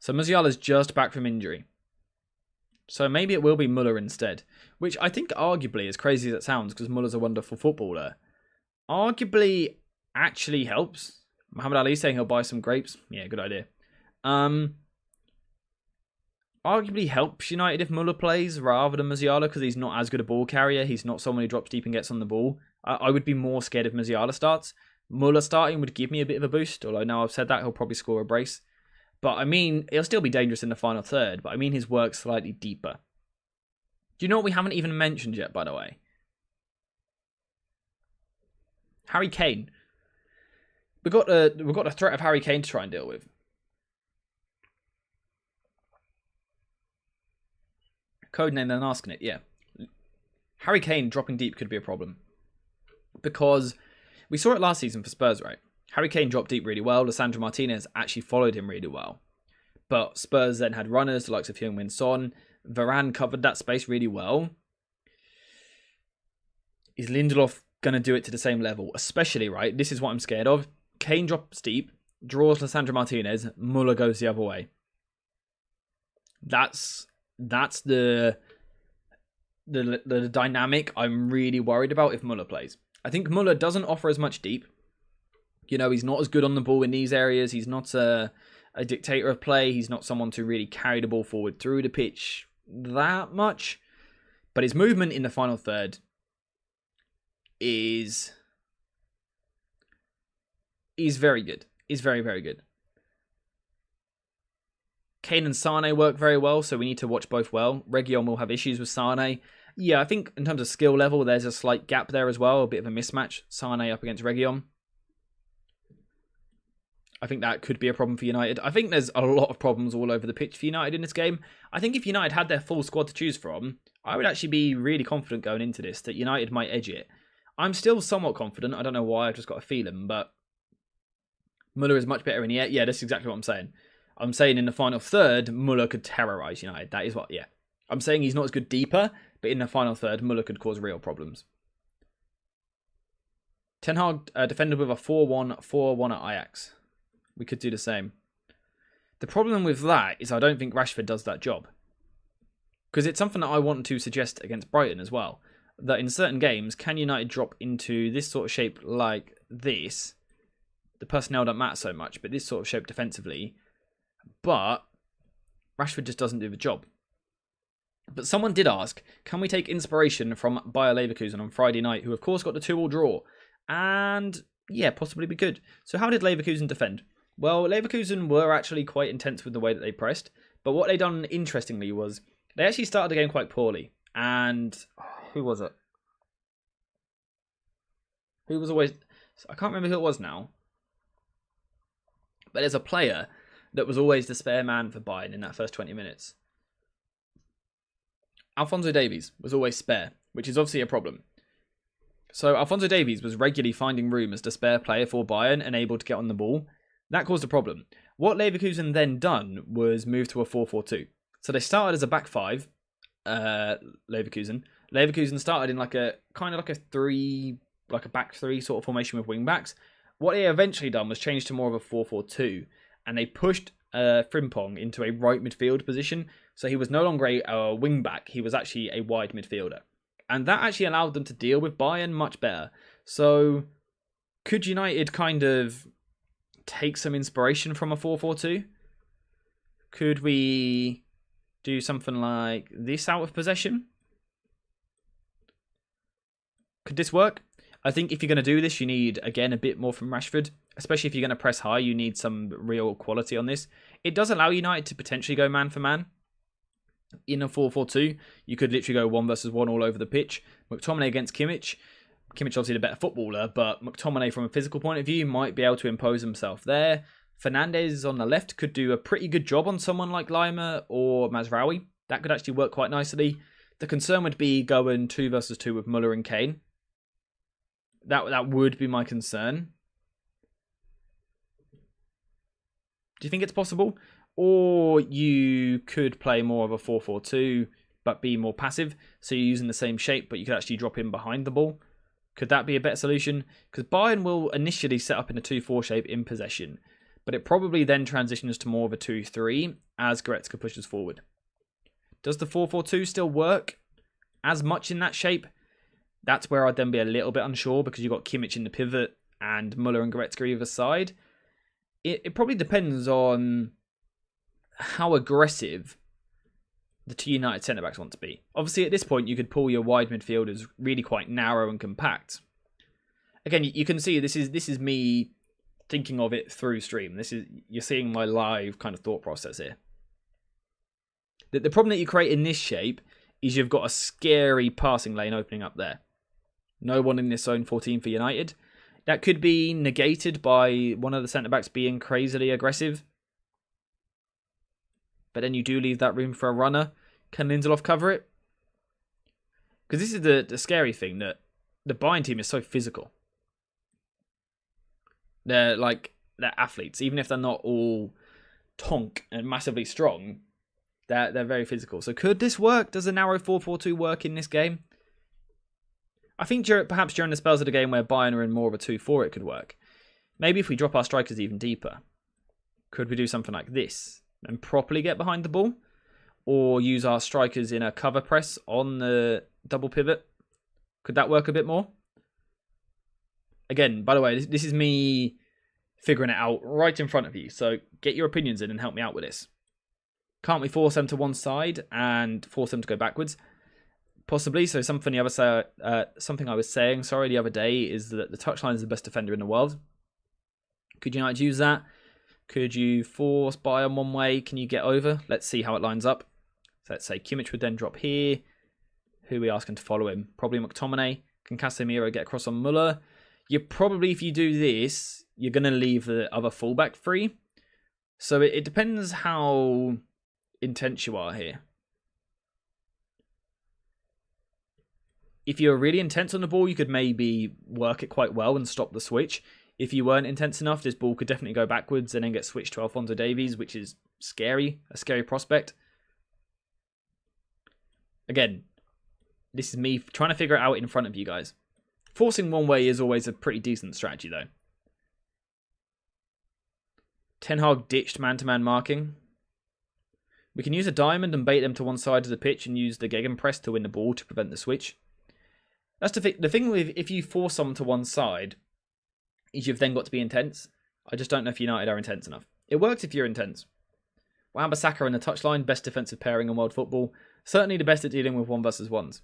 So Musiala's just back from injury. So maybe it will be Muller instead. Which I think arguably, as crazy as it sounds, because Muller's a wonderful footballer, arguably actually helps. Muhammad Ali saying he'll buy some grapes. Yeah, good idea. Arguably helps United if Muller plays rather than Musiala, because he's not as good a ball carrier. He's not someone who drops deep and gets on the ball. I would be more scared if Musiala starts. Muller starting would give me a bit of a boost, although now I've said that, he'll probably score a brace. But I mean, he'll still be dangerous in the final third, but I mean his work's slightly deeper. Do you know what we haven't even mentioned yet, by the way? Harry Kane. We've got the threat of Harry Kane to try and deal with. Codename then asking it, yeah. Harry Kane dropping deep could be a problem. Because we saw it last season for Spurs, right? Harry Kane dropped deep really well. Lisandro Martinez actually followed him really well. But Spurs then had runners, the likes of Heung-min Son. Varane covered that space really well. Is Lindelof going to do it to the same level? Especially, right? This is what I'm scared of. Kane drops deep, draws Lisandro Martinez, Muller goes the other way. That's the dynamic I'm really worried about if Muller plays. I think Muller doesn't offer as much deep. You know, he's not as good on the ball in these areas. He's not a dictator of play. He's not someone to really carry the ball forward through the pitch that much. But his movement in the final third is very good. Is very, very good. Kane and Sane work very well, so we need to watch both well. Reguilon will have issues with Sane. Yeah, I think in terms of skill level, there's a slight gap there as well. A bit of a mismatch. Sane up against Reguilon. I think that could be a problem for United. I think there's a lot of problems all over the pitch for United in this game. I think if United had their full squad to choose from, I would actually be really confident going into this that United might edge it. I'm still somewhat confident. I don't know why. I've just got a feeling, but Muller is much better in the air. Yeah, that's exactly what I'm saying. I'm saying in the final third, Muller could terrorise United. That is what, yeah. I'm saying he's not as good deeper, but in the final third, Muller could cause real problems. Ten Hag defended with a 4-1 at Ajax. We could do the same. The problem with that is I don't think Rashford does that job. Because it's something that I want to suggest against Brighton as well. That in certain games, can United drop into this sort of shape like this? The personnel don't matter so much, but this sort of shape defensively. But Rashford just doesn't do the job. But someone did ask, can we take inspiration from Bayer Leverkusen on Friday night, who of course got the 2-2 draw? And yeah, possibly we could. So how did Leverkusen defend? Well, Leverkusen were actually quite intense with the way that they pressed. But what they done, interestingly, was they actually started the game quite poorly. And who was it? Who was always... I can't remember who it was now. But there's a player that was always the spare man for Bayern in that first 20 minutes. Alphonso Davies was always spare, which is obviously a problem. So Alphonso Davies was regularly finding room as the spare player for Bayern and able to get on the ball. That caused a problem. What Leverkusen then done was move to a 4-4-2. So they started as a back five, Leverkusen. Leverkusen started in like a kind of like a back three sort of formation with wing backs. What they eventually done was change to more of a 4-4-2, and they pushed Frimpong into a right midfield position. So he was no longer a wing back; he was actually a wide midfielder, and that actually allowed them to deal with Bayern much better. So could United kind of take some inspiration from a 4-4-2? Could we do something like this out of possession? Could this work? I think if you're going to do this, you need, again, a bit more from Rashford. Especially if you're going to press high, you need some real quality on this. It does allow United to potentially go man for man. In a 4-4-2, you could literally go 1 versus 1 all over the pitch. McTominay against Kimmich. Kimmich obviously the better footballer, but McTominay from a physical point of view might be able to impose himself there. Fernandes on the left could do a pretty good job on someone like Lima or Mazraoui. That could actually work quite nicely. The concern would be going 2 versus 2 with Muller and Kane. That would be my concern. Do you think it's possible? Or you could play more of a 4-4-2, but be more passive. So you're using the same shape, but you could actually drop in behind the ball. Could that be a better solution? Because Bayern will initially set up in a 2-4 shape in possession, but it probably then transitions to more of a 2-3 as Goretzka pushes forward. Does the 4-4-2 still work as much in that shape? That's where I'd then be a little bit unsure, because you've got Kimmich in the pivot and Muller and Goretzka either side. It probably depends on how aggressive the two United centre-backs want to be. Obviously, at this point, you could pull your wide midfielders really quite narrow and compact. Again, you can see this is me thinking of it through stream. You're seeing my live kind of thought process here. The problem that you create in this shape is you've got a scary passing lane opening up there. No one in this zone 14 for United. That could be negated by one of the centre-backs being crazily aggressive. But then you do leave that room for a runner. Can Lindelof cover it? Because this is the scary thing, that the Bayern team is so physical. They're athletes. Even if they're not all tonk and massively strong, they're very physical. So could this work? Does a narrow 4-4-2 work in this game? I think perhaps during the spells of the game where Bayern are in more of a 2-4, it could work. Maybe if we drop our strikers even deeper, could we do something like this and properly get behind the ball? Or use our strikers in a cover press on the double pivot? Could that work a bit more? Again, by the way, this is me figuring it out right in front of you. So get your opinions in and help me out with this. Can't we force them to one side and force them to go backwards? Possibly. So something I was saying the other day is that the touchline is the best defender in the world. Could United use that? Could you force Bayern one way? Can you get over? Let's see how it lines up. So let's say Kimmich would then drop here. Who are we asking to follow him? Probably McTominay. Can Casemiro get across on Muller? You probably, if you do this, you're going to leave the other fullback free. So it depends how intense you are here. If you're really intense on the ball, you could maybe work it quite well and stop the switch. If you weren't intense enough, this ball could definitely go backwards and then get switched to Alphonso Davies, which is scary, a scary prospect. Again, this is me trying to figure it out in front of you guys. Forcing one way is always a pretty decent strategy, though. Ten Hag ditched man-to-man marking. We can use a diamond and bait them to one side of the pitch and use the gegenpress to win the ball to prevent the switch. That's the thing with, if you force someone to one side, is you've then got to be intense. I just don't know if United are intense enough. It works if you're intense. Wan-Bissaka and the touchline, best defensive pairing in world football. Certainly the best at dealing with 1v1s.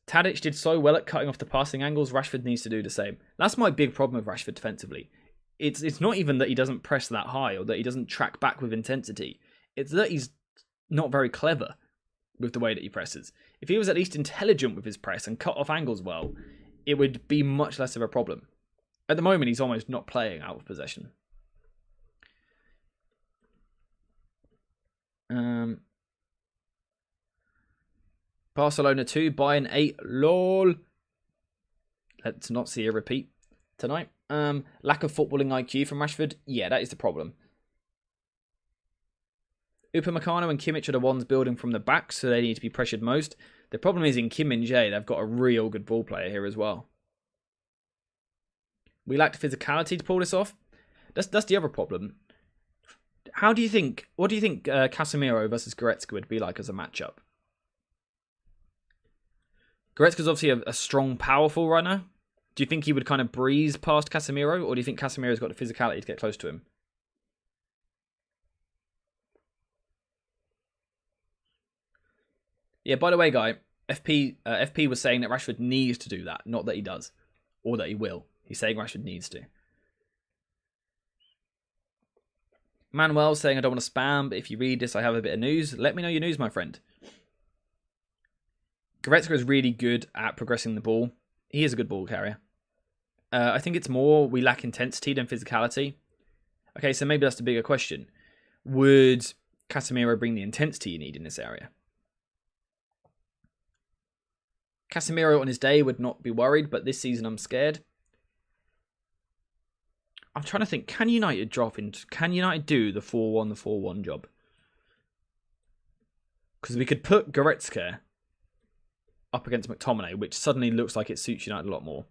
Tadic did so well at cutting off the passing angles, Rashford needs to do the same. That's my big problem with Rashford defensively. It's not even that he doesn't press that high or that he doesn't track back with intensity. It's that he's not very clever with the way that he presses. If he was at least intelligent with his press and cut off angles well, it would be much less of a problem. At the moment, he's almost not playing out of possession. Barcelona 2, Bayern 8, lol. Let's not see a repeat tonight. Lack of footballing IQ from Rashford. Yeah, that is the problem. Upamecano and Kimmich are the ones building from the back, so they need to be pressured most. The problem is in Kim Min-jae, they've got a real good ball player here as well. We lack the physicality to pull this off. That's the other problem. What do you think Casemiro versus Goretzka would be like as a matchup? Goretzka's obviously a strong, powerful runner. Do you think he would kind of breeze past Casemiro, or do you think Casemiro's got the physicality to get close to him? Yeah, by the way, guy, FP was saying that Rashford needs to do that, not that he does, or that he will. He's saying Rashford needs to. Manuel saying I don't want to spam, but if you read this, I have a bit of news. Let me know your news, my friend. Goretzka is really good at progressing the ball. He is a good ball carrier. I think it's more we lack intensity than physicality. Okay, so maybe that's the bigger question. Would Casemiro bring the intensity you need in this area? Casemiro on his day would not be worried, but this season I'm scared. I'm trying to think, can United do the 4-1 job? Because we could put Goretzka up against McTominay, which suddenly looks like it suits United a lot more.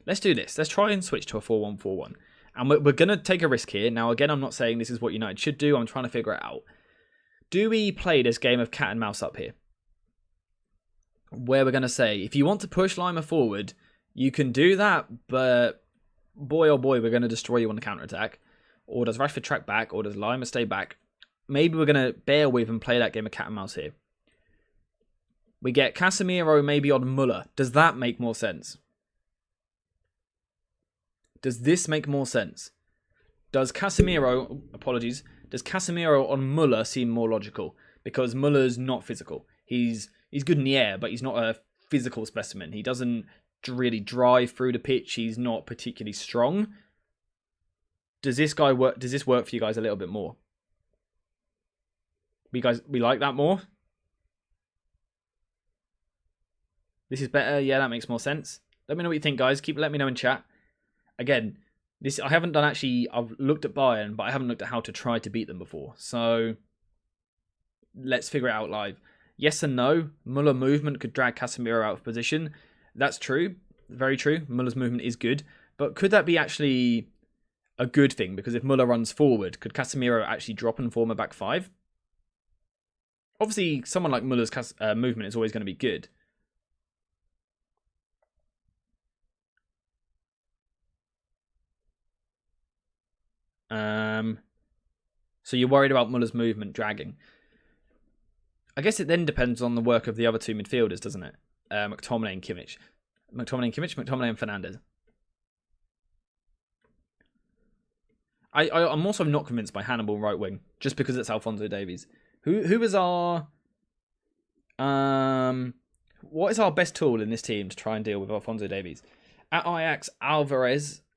Let's do this. Let's try and switch to a 4-1-4-1. And we're going to take a risk here. Now, again, I'm not saying this is what United should do. I'm trying to figure it out. Do we play this game of cat and mouse up here? Where we're going to say, if you want to push Lima forward, you can do that, but boy, oh boy, we're going to destroy you on the counter-attack. Or does Rashford track back, or does Lima stay back? Maybe we're going to bear with and play that game of cat and mouse here. We get Casemiro maybe on Muller. Does that make more sense? Does this make more sense? Does Casemiro on Muller seem more logical? Because Muller's not physical. He's good in the air, but he's not a physical specimen. He doesn't really drive through the pitch. He's not particularly strong. Does this work for you guys a little bit more? We like that more? This is better. Yeah, that makes more sense. Let me know what you think, guys. Let me know in chat. Again, I haven't done actually. I've looked at Bayern, but I haven't looked at how to try to beat them before. So let's figure it out live. Yes and no. Muller movement could drag Casemiro out of position. That's true. Very true. Muller's movement is good. But could that be actually a good thing? Because if Muller runs forward, could Casemiro actually drop and form a back five? Obviously, someone like Muller's movement is always going to be good. So you're worried about Muller's movement dragging. I guess it then depends on the work of the other two midfielders, doesn't it? McTominay and Kimmich. McTominay and Fernandez. I'm also not convinced by Hannibal right wing, just because it's Alphonso Davies. Who is our... what is our best tool in this team to try and deal with Alphonso Davies? At Ajax,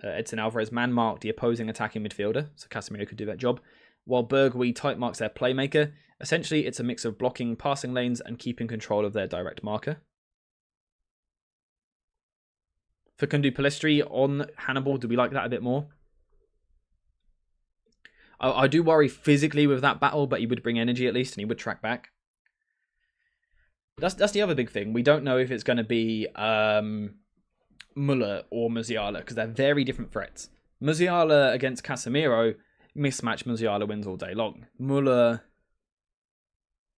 Edson Alvarez man-marked the opposing attacking midfielder, so Casemiro could do that job, while Bergwijn tight marks their playmaker. Essentially, it's a mix of blocking passing lanes and keeping control of their direct marker. Facundo Pellistri on Hannibal, do we like that a bit more? I do worry physically with that battle, but he would bring energy at least, and he would track back. That's the other big thing. We don't know if it's going to be Muller or Musiala, because they're very different threats. Musiala against Casemiro, mismatch, Musiala wins all day long. Muller...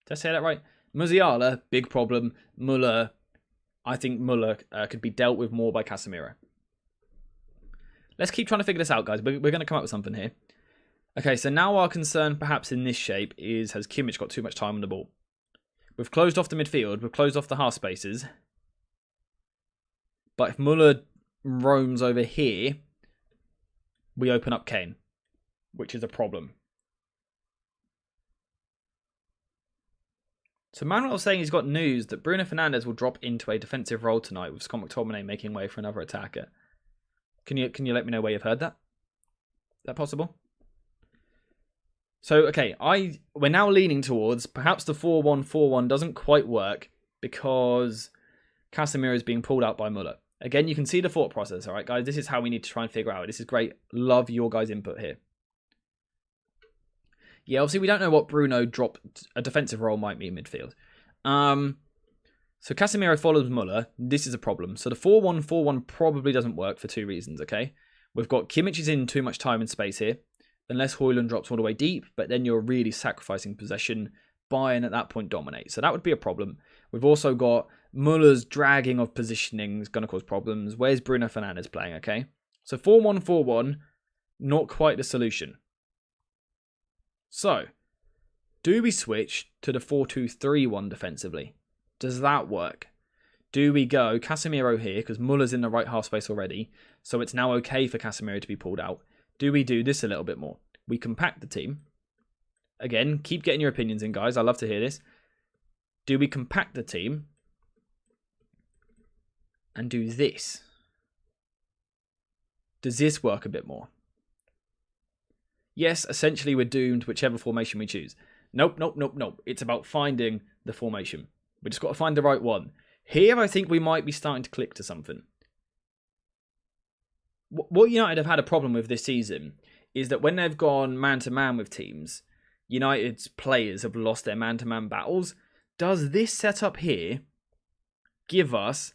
Did I say that right? Musiala, big problem. Muller, I think Muller could be dealt with more by Casemiro. Let's keep trying to figure this out, guys. We're going to come up with something here. Okay, so now our concern, perhaps in this shape, is has Kimmich got too much time on the ball? We've closed off the midfield. We've closed off the half spaces. But if Muller roams over here, we open up Kane, which is a problem. So Manuel's saying he's got news that Bruno Fernandes will drop into a defensive role tonight with Scott McTominay making way for another attacker. Can you let me know where you've heard that? Is that possible? So, okay, we're now leaning towards perhaps the 4-1-4-1 doesn't quite work because Casemiro is being pulled out by Muller. Again, you can see the thought process, all right, guys? This is how we need to try and figure out. This is great. Love your guys' input here. Yeah, obviously, we don't know what Bruno dropped a defensive role might mean in midfield. So Casemiro follows Muller. This is a problem. So the 4-1-4-1 probably doesn't work for two reasons, okay? We've got Kimmich is in too much time and space here. Unless Højlund drops all the way deep, but then you're really sacrificing possession. Bayern at that point dominate. So that would be a problem. We've also got Muller's dragging of positioning is going to cause problems. Where's Bruno Fernandes playing, okay? So 4-1-4-1, not quite the solution. So, do we switch to the 4-2-3-1 defensively? Does that work? Do we go Casemiro here, because Muller's in the right half space already, so it's now okay for Casemiro to be pulled out. Do we do this a little bit more? We compact the team. Again, keep getting your opinions in, guys. I love to hear this. Do we compact the team and do this? Does this work a bit more? Yes, essentially we're doomed whichever formation we choose. Nope. It's about finding the formation. We just got to find the right one. Here, I think we might be starting to click to something. What United have had a problem with this season is that when they've gone man-to-man with teams, United's players have lost their man-to-man battles. does this setup here give us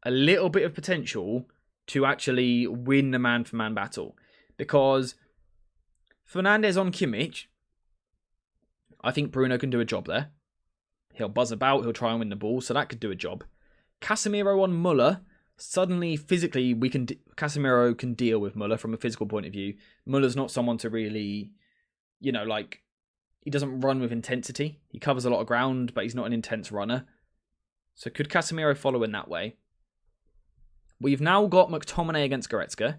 a little bit of potential to actually win the man-for-man battle? Because Fernandes on Kimmich, I think Bruno can do a job there. He'll buzz about, he'll try and win the ball, so that could do a job. Casemiro on Muller, suddenly physically Casemiro can deal with Muller from a physical point of view. Muller's not someone to really, he doesn't run with intensity. He covers a lot of ground, but he's not an intense runner. So could Casemiro follow in that way? We've now got McTominay against Goretzka,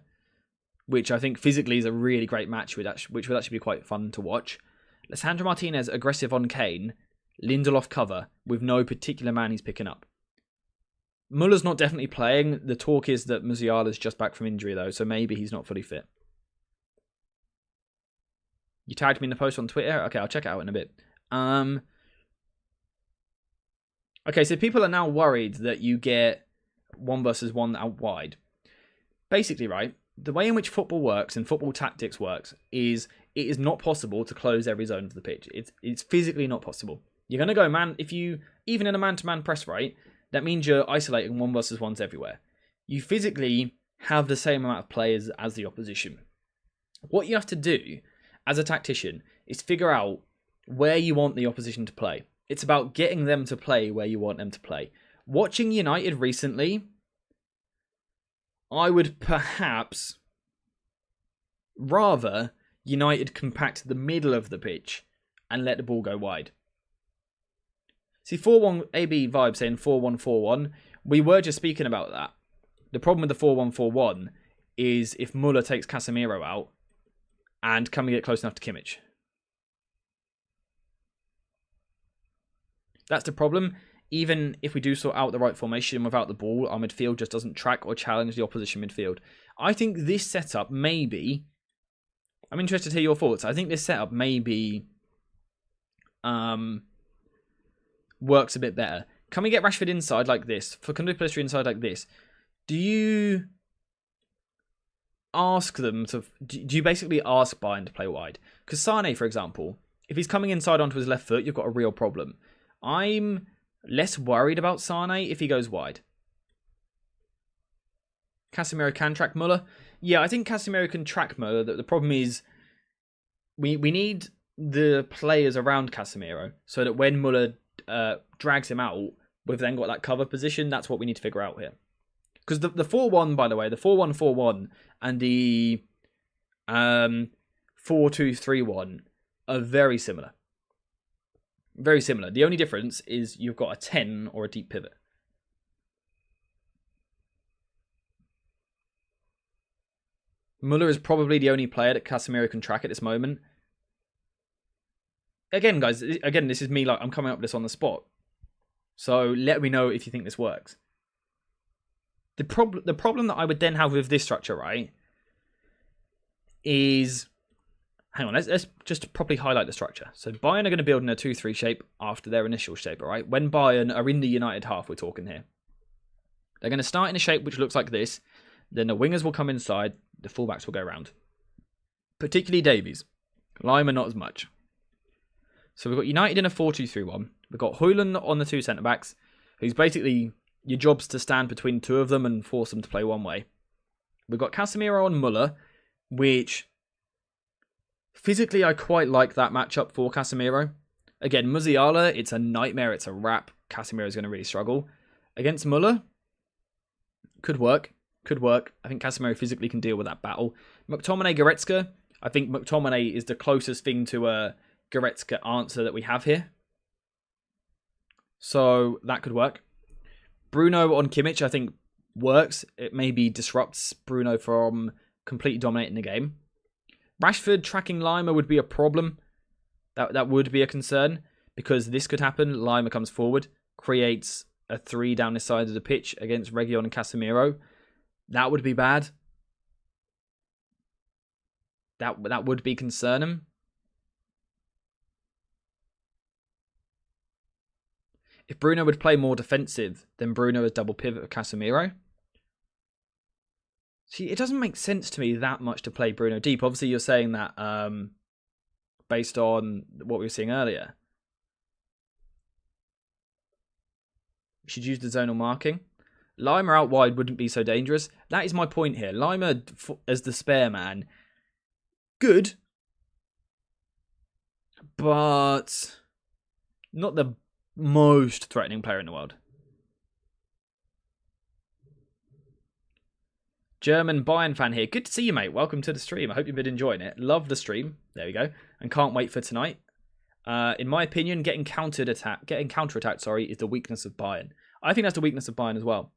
which I think physically is a really great match, which would actually be quite fun to watch. Lisandro Martinez aggressive on Kane, Lindelof cover with no particular man he's picking up. Muller's not definitely playing. The talk is that Musiala's just back from injury though, so maybe he's not fully fit. You tagged me in the post on Twitter? Okay, I'll check it out in a bit. Okay, so people are now worried that you get 1 versus 1 out wide. Basically, right, the way in which football works and football tactics works is it is not possible to close every zone of the pitch. It's physically not possible. You're going to go man, even in a man-to-man press, right, that means you're isolating 1 versus 1s everywhere. You physically have the same amount of players as the opposition. What you have to do as a tactician is figure out where you want the opposition to play. It's about getting them to play where you want them to play. Watching United recently, I would perhaps rather United compact the middle of the pitch and let the ball go wide. See, 4-1 AB vibe saying 4-1-4-1. We were just speaking about that. The problem with the 4-1-4-1 is if Muller takes Casemiro out, and can we get close enough to Kimmich? That's the problem. Even if we do sort out the right formation without the ball, our midfield just doesn't track or challenge the opposition midfield. I think this setup maybe... I'm interested to hear your thoughts. I think this setup maybe works a bit better. Can we get Rashford inside like this? For Kondopolistri inside like this? Do you ask them to... Do you basically ask Bayern to play wide? Because Sane, for example, if he's coming inside onto his left foot, you've got a real problem. I'm less worried about Sane if he goes wide. Casemiro can track Muller. Yeah, I think Casemiro can track Muller. The problem is we need the players around Casemiro so that when Muller drags him out, we've then got that cover position. That's what we need to figure out here. Because the 4-1, by the way, the 4-1-4-1 and the 4-2-3-1 are very similar. Very similar. The only difference is you've got a 10 or a deep pivot. Muller is probably the only player that Casemiro can track at this moment. Again, guys, this is me, like, I'm coming up with this on the spot. So let me know if you think this works. The problem that I would then have with this structure, right, is... Hang on, let's just properly highlight the structure. So Bayern are going to build in a 2-3 shape after their initial shape, all right? When Bayern are in the United half, we're talking here. They're going to start in a shape which looks like this. Then the wingers will come inside. The fullbacks will go round. Particularly Davies. Lima, not as much. So we've got United in a 4-2-3-1. We've got Højlund on the 2 centre-backs, who's basically your job's to stand between 2 of them and force them to play one way. We've got Casemiro on Muller, which... Physically, I quite like that matchup for Casemiro. Again, Musiala, it's a nightmare. It's a wrap. Casemiro is going to really struggle. Against Muller, could work. Could work. I think Casemiro physically can deal with that battle. McTominay, Goretzka, I think McTominay is the closest thing to a Goretzka answer that we have here. So that could work. Bruno on Kimmich, I think, works. It maybe disrupts Bruno from completely dominating the game. Rashford tracking Lima would be a problem. That would be a concern because this could happen. Lima comes forward, creates a 3 down this side of the pitch against Reguilon and Casemiro. That would be bad. That would be concerning. If Bruno would play more defensive, then Bruno is double pivot with Casemiro. See, it doesn't make sense to me that much to play Bruno deep. Obviously, you're saying that based on what we were seeing earlier. should use the zonal marking. Lima out wide wouldn't be so dangerous. That is my point here. Lima as the spare man, good, but not the most threatening player in the world. German Bayern fan here. Good to see you, mate. Welcome to the stream. I hope you've been enjoying it. Love the stream. There we go. And can't wait for tonight. In my opinion, getting counterattacked, is the weakness of Bayern. I think that's the weakness of Bayern as well.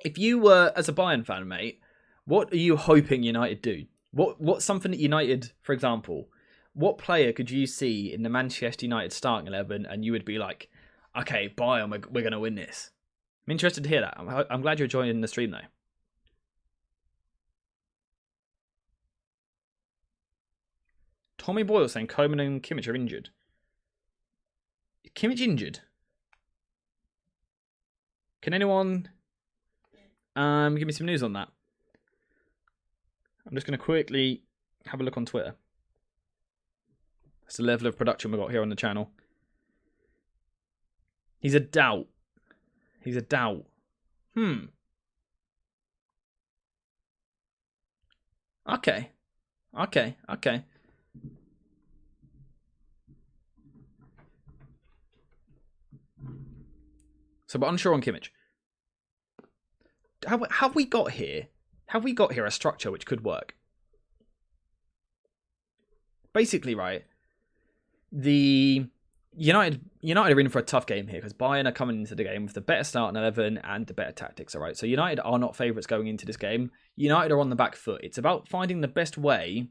If you were, as a Bayern fan, mate, what are you hoping United do? What's something that United, for example, what player could you see in the Manchester United starting 11 and you would be like, okay, Bayern, we're going to win this? I'm interested to hear that. I'm glad you're joining the stream, though. Tommy Boyle saying Koeman and Kimmich are injured. Is Kimmich injured? Can anyone give me some news on that? I'm just going to quickly have a look on Twitter. That's the level of production we've got here on the channel. He's a doubt. He's a doubt. Okay. So we're unsure on Kimmich. Have we got here? Have we got here a structure which could work? Basically, right. The United are in for a tough game here because Bayern are coming into the game with the better starting 11 and the better tactics. All right, so United are not favourites going into this game. United are on the back foot. It's about finding the best way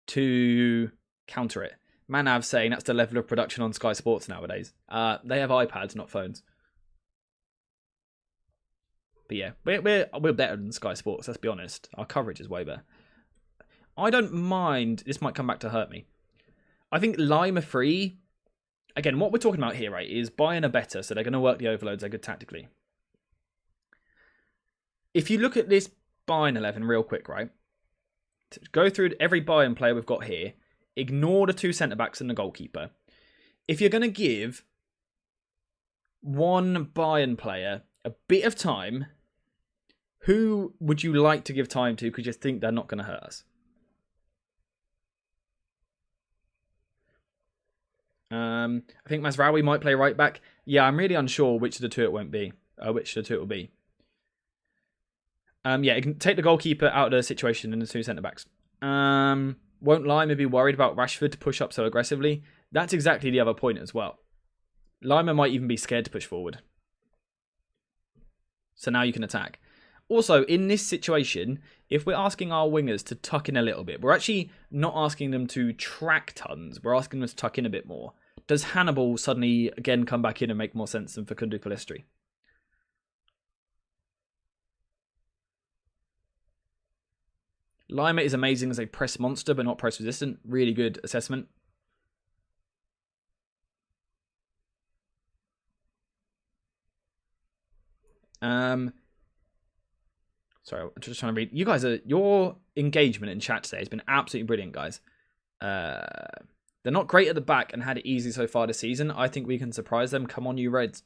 to counter it. Manav saying that's the level of production on Sky Sports nowadays. They have iPads, not phones. But yeah, we're better than Sky Sports. Let's be honest. Our coverage is way better. I don't mind. This might come back to hurt me. I think Lima free. Again, what we're talking about here, right, is Bayern are better, so they're going to work the overloads. They're good tactically. If you look at this Bayern 11 real quick, right, to go through every Bayern player we've got here. Ignore the two centre-backs and the goalkeeper. If you're going to give one Bayern player a bit of time, who would you like to give time to because you think they're not going to hurt us? I think Mazraoui might play right back. Yeah, I'm really unsure which of the two it won't be. Which of the two it will be. Yeah, take the goalkeeper out of the situation and the two centre-backs. Won't Lima be worried about Rashford to push up so aggressively? That's exactly the other point as well. Lima might even be scared to push forward. So now you can attack. Also, in this situation, if we're asking our wingers to tuck in a little bit, we're actually not asking them to track tons. We're asking them to tuck in a bit more. Does Hannibal suddenly, again, come back in and make more sense than Facundo Pellistri? Lima is amazing as a press monster, but not press resistant. Really good assessment. Sorry, I'm just trying to read. You guys your engagement in chat today has been absolutely brilliant, guys. They're not great at the back and had it easy so far this season. I think we can surprise them. Come on, you Reds.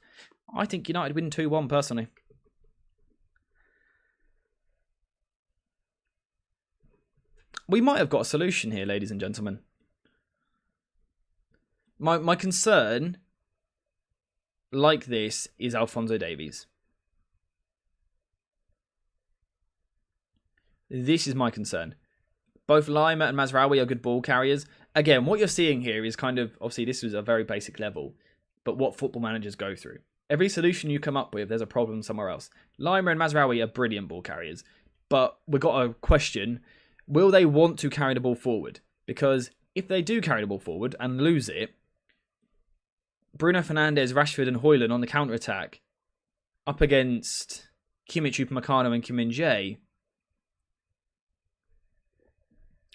I think United win 2-1 personally. We might have got a solution here, ladies and gentlemen. My concern, like this, is Alphonso Davies. This is my concern. Both Lima and Mazraoui are good ball carriers. Again, what you're seeing here is kind of, obviously this is a very basic level, but what football managers go through. Every solution you come up with, there's a problem somewhere else. Lima and Mazraoui are brilliant ball carriers, but we've got a question. Will they want to carry the ball forward? Because if they do carry the ball forward and lose it, Bruno Fernandes, Rashford and Højlund on the counter-attack up against Kimmich, Upamecano and Kim Min-jae,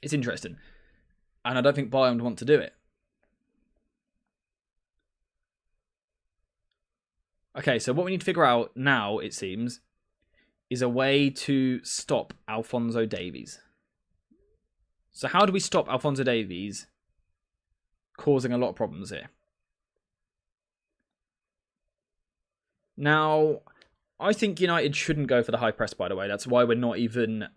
it's interesting. And I don't think Bayern would want to do it. Okay, so what we need to figure out now, it seems, is a way to stop Alphonso Davies. So how do we stop Alphonso Davies causing a lot of problems here? Now, I think United shouldn't go for the high press, by the way. That's why we're not even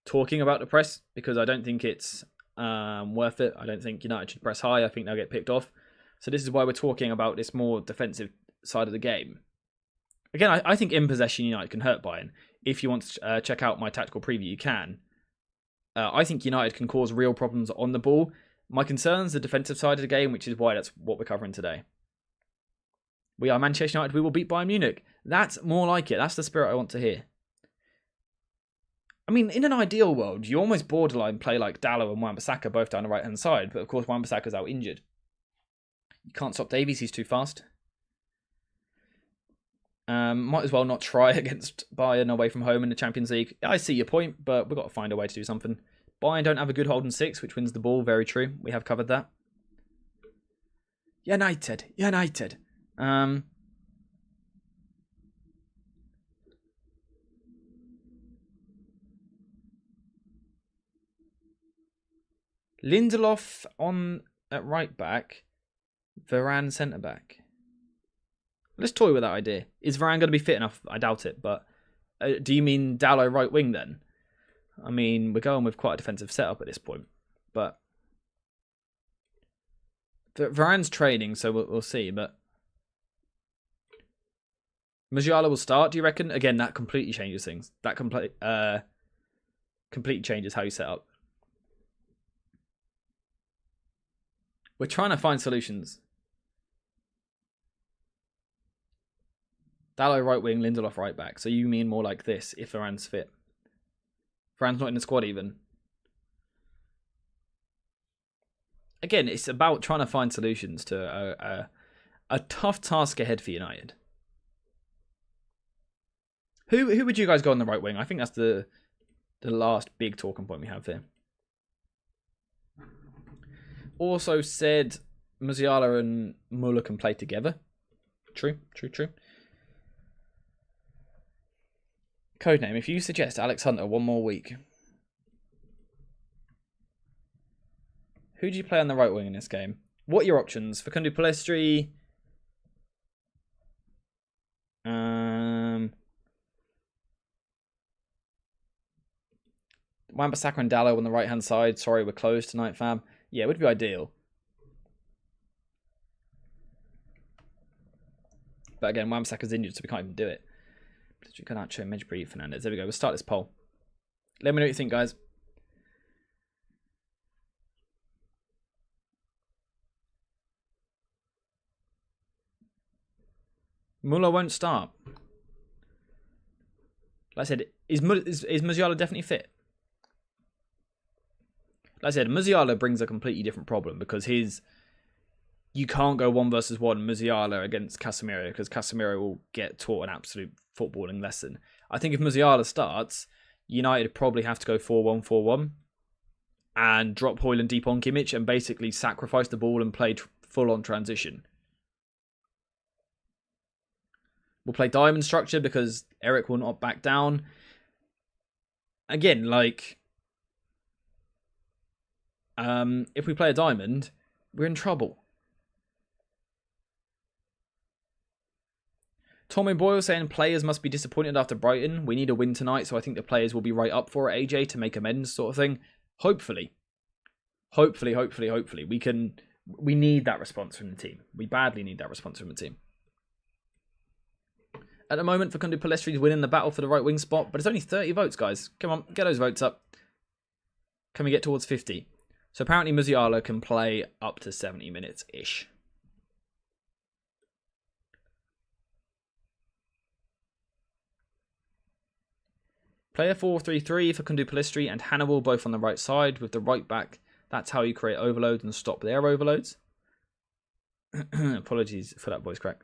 talking about the press, because I don't think it's worth it. I don't think United should press high. I think they'll get picked off. So this is why we're talking about this more defensive side of the game. Again, I think in possession United can hurt Bayern. If you want to check out my tactical preview, you can. I think United can cause real problems on the ball. My concern is the defensive side of the game, which is why that's what we're covering today. We are Manchester United. We will beat Bayern Munich. That's more like it. That's the spirit I want to hear. I mean, in an ideal world, you almost borderline play like Dalot and Wan-Bissaka both down the right-hand side. But of course, Wan-Bissaka's out injured. You can't stop Davies. He's too fast. Might as well not try against Bayern away from home in the Champions League. I see your point, but we've got to find a way to do something. Bayern don't have a good holding six, which wins the ball. Very true. We have covered that. United. Lindelof at right back. Varane centre back. Let's toy with that idea. Is Varane going to be fit enough? I doubt it. But do you mean Dalot right wing then? I mean, we're going with quite a defensive setup at this point. But Varane's training, so we'll see. But Musiala will start, do you reckon? Again, that completely changes things. That completely changes how you set up. We're trying to find solutions. Dalot right wing, Lindelof right back. So you mean more like this, if Varane's fit. Varane's not in the squad even. Again, it's about trying to find solutions to a tough task ahead for United. Who would you guys go on the right wing? I think that's the last big talking point we have here. Also said Musiala and Muller can play together. True. Codename, if you suggest Alex Hunter one more week. Who do you play on the right wing in this game? What are your options? Facundo Pellistri. Wan-Bissaka and Dalot on the right-hand side. Sorry, we're closed tonight, fam. Yeah, it would be ideal. But again, Wan-Bissaka's injured, so we can't even do it. Garnacho, Mejbri, Fernandez. There we go. We'll start this poll. Let me know what you think, guys. Muller won't start. Like I said, is Musiala definitely fit? Like I said, Musiala brings a completely different problem because you can't go 1 versus 1 Musiala against Casemiro because Casemiro will get taught an absolute footballing lesson. I think if Musiala starts, United probably have to go 4-1-4-1 and drop Højlund deep on Kimmich and basically sacrifice the ball and play full-on transition. We'll play diamond structure because Eric will not back down. Again, like, if we play a diamond, we're in trouble. Tommy Boyle saying players must be disappointed after Brighton. We need a win tonight, so I think the players will be right up for it, AJ, to make amends sort of thing. Hopefully. We need that response from the team. We badly need that response from the team. At the moment, Facundo Pellistri is winning the battle for the right wing spot, but it's only 30 votes, guys. Come on, get those votes up. Can we get towards 50? So apparently Musiala can play up to 70 minutes-ish. Player 4-3-3, Facundo Pellistri and Hannibal both on the right side with the right back. That's how you create overloads and stop their overloads. Apologies for that voice crack.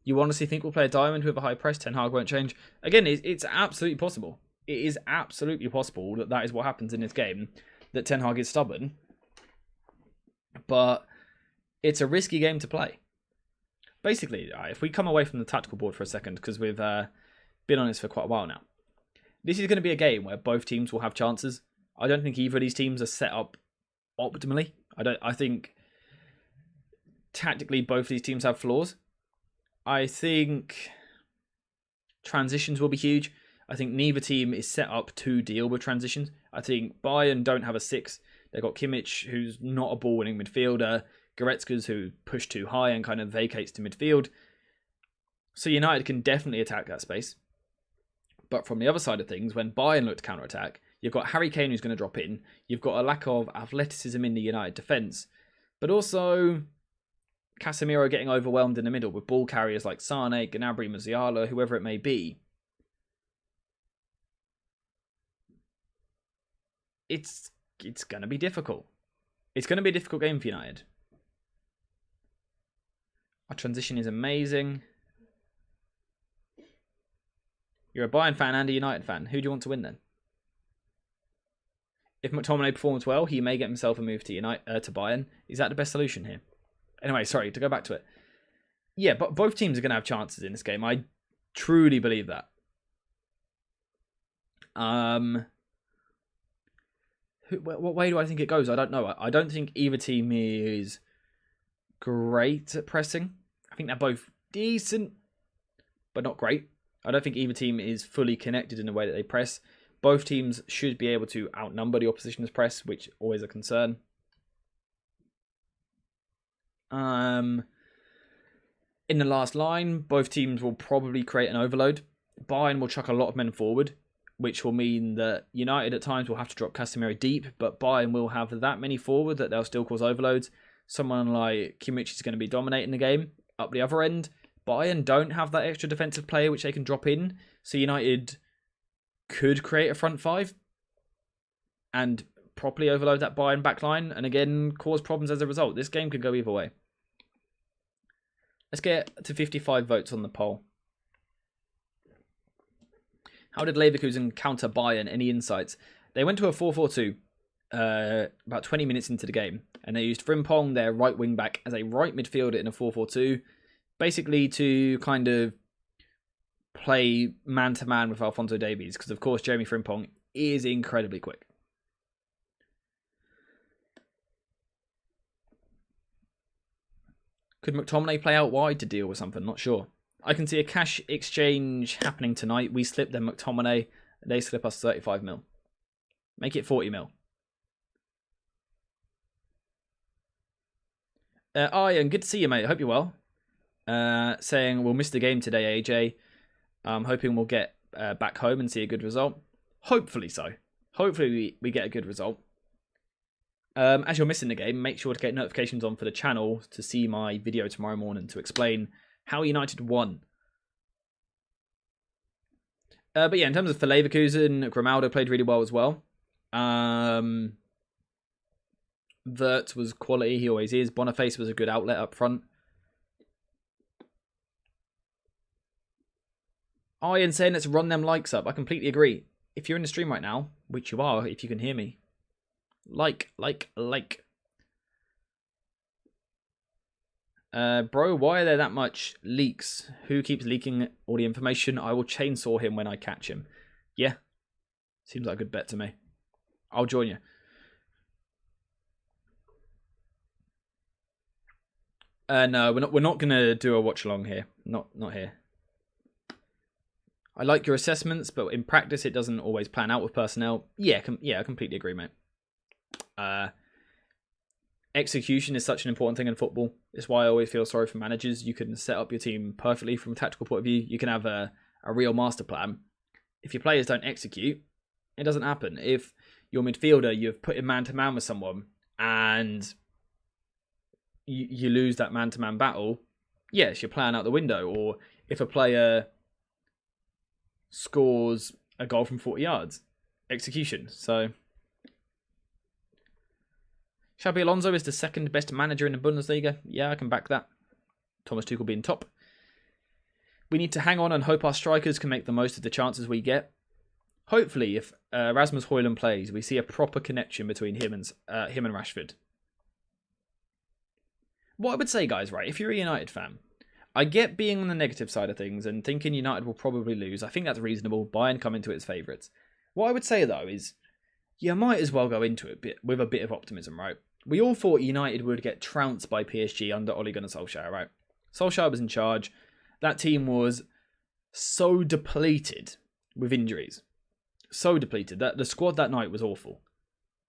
You honestly think we'll play a diamond with a high press? Ten Hag won't change. Again, it's absolutely possible. It is absolutely possible that is what happens in this game. That Ten Hag is stubborn. But it's a risky game to play. Basically, if we come away from the tactical board for a second, because we've been on this for quite a while now. This is going to be a game where both teams will have chances. I don't think either of these teams are set up optimally. I think tactically both these teams have flaws. I think transitions will be huge. I think neither team is set up to deal with transitions. I think Bayern don't have a 6. They've got Kimmich, who's not a ball-winning midfielder. Goretzka's who push too high and kind of vacates to midfield. So United can definitely attack that space. But from the other side of things, when Bayern look to counter-attack, you've got Harry Kane who's going to drop in. You've got a lack of athleticism in the United defence. But also Casemiro getting overwhelmed in the middle with ball carriers like Sane, Gnabry, Musiala, whoever it may be. It's going to be difficult. It's going to be a difficult game for United. Our transition is amazing. You're a Bayern fan and a United fan. Who do you want to win then? If McTominay performs well, he may get himself a move to to Bayern. Is that the best solution here? Anyway, sorry, to go back to it. Yeah, but both teams are going to have chances in this game. I truly believe that. What way do I think it goes? I don't know. I don't think either team is great at pressing. I think they're both decent, but not great. I don't think either team is fully connected in the way that they press. Both teams should be able to outnumber the opposition's press, which is always a concern. In the last line, both teams will probably create an overload. Bayern will chuck a lot of men forward, which will mean that United at times will have to drop Casemiro deep, but Bayern will have that many forward that they'll still cause overloads. Someone like Kimmich is going to be dominating the game. Up the other end, Bayern don't have that extra defensive player which they can drop in, so United could create a front 5 and properly overload that Bayern backline and again cause problems as a result. This game could go either way. Let's get to 55 votes on the poll. How did Leverkusen counter Bayern? Any insights? They went to a 4-4-2 about 20 minutes into the game, and they used Frimpong, their right wing back, as a right midfielder in a 4-4-2, basically to kind of play man-to-man with Alphonso Davies, because of course Jeremy Frimpong is incredibly quick. Could McTominay play out wide to deal with something? Not sure. I can see a cash exchange happening tonight. We slip them McTominay. They slip us 35 mil. Make it 40 mil. Ian, good to see you, mate. I hope you're well. Saying we'll miss the game today, AJ. I'm hoping we'll get back home and see a good result. Hopefully so. Hopefully we get a good result. As you're missing the game, make sure to get notifications on for the channel to see my video tomorrow morning to explain how United won. But yeah, in terms of for Leverkusen, Grimaldo played really well as well. Vert was quality, he always is. Boniface was a good outlet up front. Ian saying let's run them likes up. I completely agree. If you're in the stream right now, which you are, if you can hear me, like. Bro, why are there that much leaks? Who keeps leaking all the information? I will chainsaw him when I catch him. Yeah, seems like a good bet to me. I'll join you. No, we're not gonna do a watch along here. Not here. I like your assessments, but in practice, it doesn't always plan out with personnel. Yeah, I completely agree, mate. Execution is such an important thing in football. It's why I always feel sorry for managers. You can set up your team perfectly from a tactical point of view. You can have a real master plan. If your players don't execute, it doesn't happen. If your midfielder, you've put in man-to-man with someone and you lose that man-to-man battle, yes, you're playing out the window. Or if a player scores a goal from 40 yards, execution. So Xabi Alonso is the second best manager in the Bundesliga. Yeah, I can back that. Thomas Tuchel being top. We need to hang on and hope our strikers can make the most of the chances we get. Hopefully, if Rasmus Højlund plays, we see a proper connection between him and Rashford. What I would say, guys, right, if you're a United fan, I get being on the negative side of things and thinking United will probably lose. I think that's reasonable. Bayern come into it as favourites. What I would say, though, is you might as well go into it with a bit of optimism, right? we all thought United would get trounced by PSG under Ole Gunnar Solskjaer, right? Solskjaer was in charge. That team was so depleted with injuries. So depleted. That the squad that night was awful.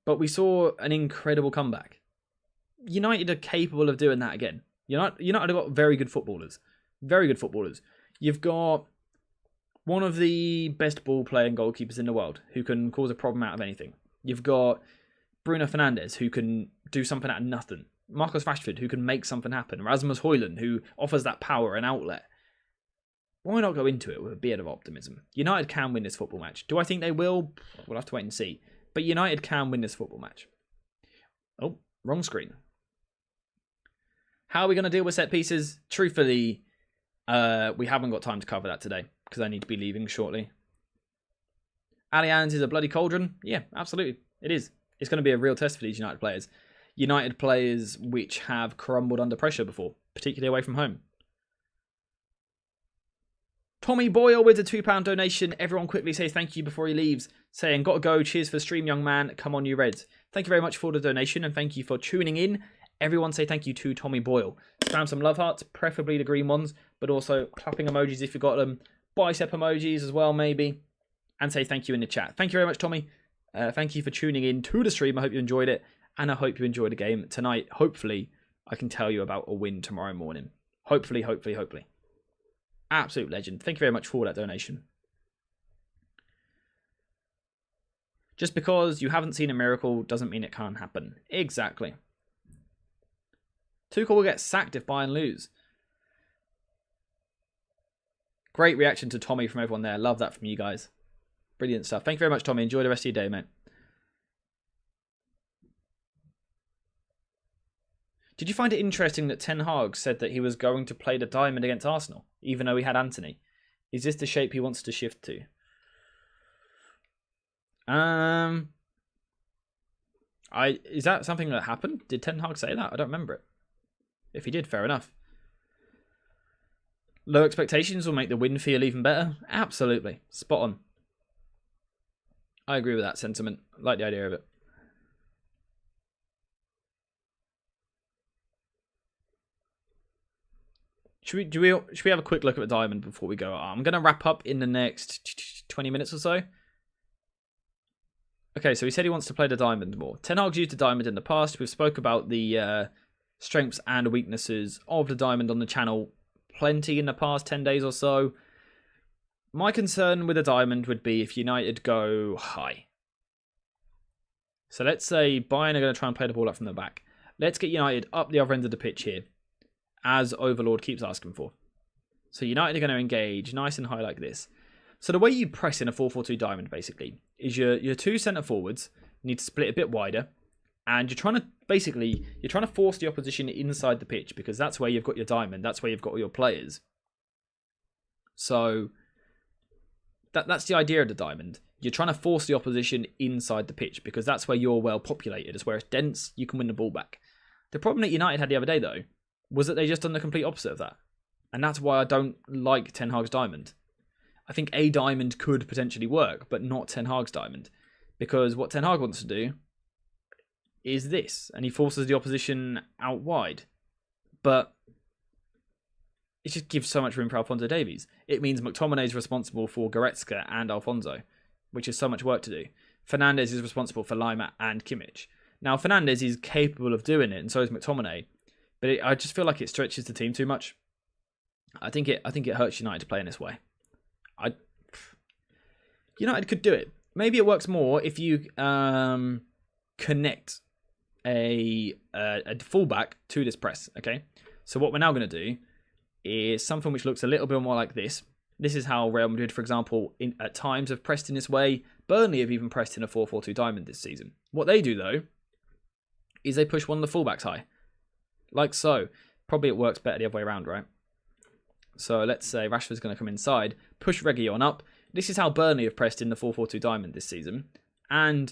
But we saw an incredible comeback. United are capable of doing that again. United have got very good footballers. Very good footballers. You've got one of the best ball-playing goalkeepers in the world who can cause a problem out of anything. You've got Bruno Fernandes who can do something out of nothing. Marcus Rashford who can make something happen. Rasmus Højlund who offers that power and outlet. Why not go into it with a bit of optimism? United can win this football match. Do I think they will? We'll have to wait and see. But United can win this football match. Oh, wrong screen. How are we going to deal with set pieces? Truthfully, we haven't got time to cover that today because I need to be leaving shortly. Allianz is a bloody cauldron. Yeah, absolutely. It is. It's going to be a real test for these United players. United players which have crumbled under pressure before, particularly away from home. Tommy Boyle with a £2 donation. Everyone quickly says thank you before he leaves. Saying, gotta go. Cheers for the stream, young man. Come on, you Reds. Thank you very much for the donation and thank you for tuning in. Everyone say thank you to Tommy Boyle. Spam some love hearts, preferably the green ones, but also clapping emojis if you've got them. Bicep emojis as well, maybe. And say thank you in the chat. Thank you very much, Tommy. Thank you for tuning in to the stream. I hope you enjoyed it. And I hope you enjoyed the game tonight. Hopefully, I can tell you about a win tomorrow morning. Hopefully. Absolute legend. Thank you very much for that donation. Just because you haven't seen a miracle doesn't mean it can't happen. Exactly. Tuchel will get sacked if Bayern lose. Great reaction to Tommy from everyone there. Love that from you guys. Brilliant stuff. Thank you very much, Tommy. Enjoy the rest of your day, mate. Did you find it interesting that Ten Hag said that he was going to play the diamond against Arsenal, even though he had Anthony? Is this the shape he wants to shift to? Is that something that happened? Did Ten Hag say that? I don't remember it. If he did, fair enough. Low expectations will make the win feel even better? Absolutely. Spot on. I agree with that sentiment. I like the idea of it. Should we have a quick look at the diamond before we go? I'm going to wrap up in the next 20 minutes or so. Okay, so he said he wants to play the diamond more. Ten Hag's used the diamond in the past. We've spoke about the strengths and weaknesses of the diamond on the channel plenty in the past 10 days or so. My concern with the diamond would be if United go high. So let's say Bayern are going to try and play the ball up from the back. Let's get United up the other end of the pitch here, as Overlord keeps asking for. So United are going to engage nice and high like this. So the way you press in a 4-4-2 diamond, basically, is your two centre forwards need to split a bit wider, and you're trying to force the opposition inside the pitch because that's where you've got your diamond, that's where you've got all your players. So that's the idea of the diamond. You're trying to force the opposition inside the pitch because that's where you're well populated. It's where it's dense, you can win the ball back. The problem that United had the other day, though, was that they just done the complete opposite of that. And that's why I don't like Ten Hag's diamond. I think a diamond could potentially work, but not Ten Hag's diamond. Because what Ten Hag wants to do is this, and he forces the opposition out wide. But it just gives so much room for Alphonso Davies. It means McTominay is responsible for Goretzka and Alphonso, which is so much work to do. Fernandes is responsible for Lima and Kimmich. Now, Fernandes is capable of doing it, and so is McTominay. But I just feel like it stretches the team too much. I think it hurts United to play in this way. United could do it. Maybe it works more if you connect a fullback to this press. Okay, so what we're now going to do is something which looks a little bit more like this. This is how Real Madrid, for example, at times have pressed in this way. Burnley have even pressed in a 4-4-2 diamond this season. What they do though is they push one of the fullbacks high, like so. Probably it works better the other way around, right? So let's say Rashford's going to come inside, push Reguilon up. This is how Burnley have pressed in the 4-4-2 diamond this season. And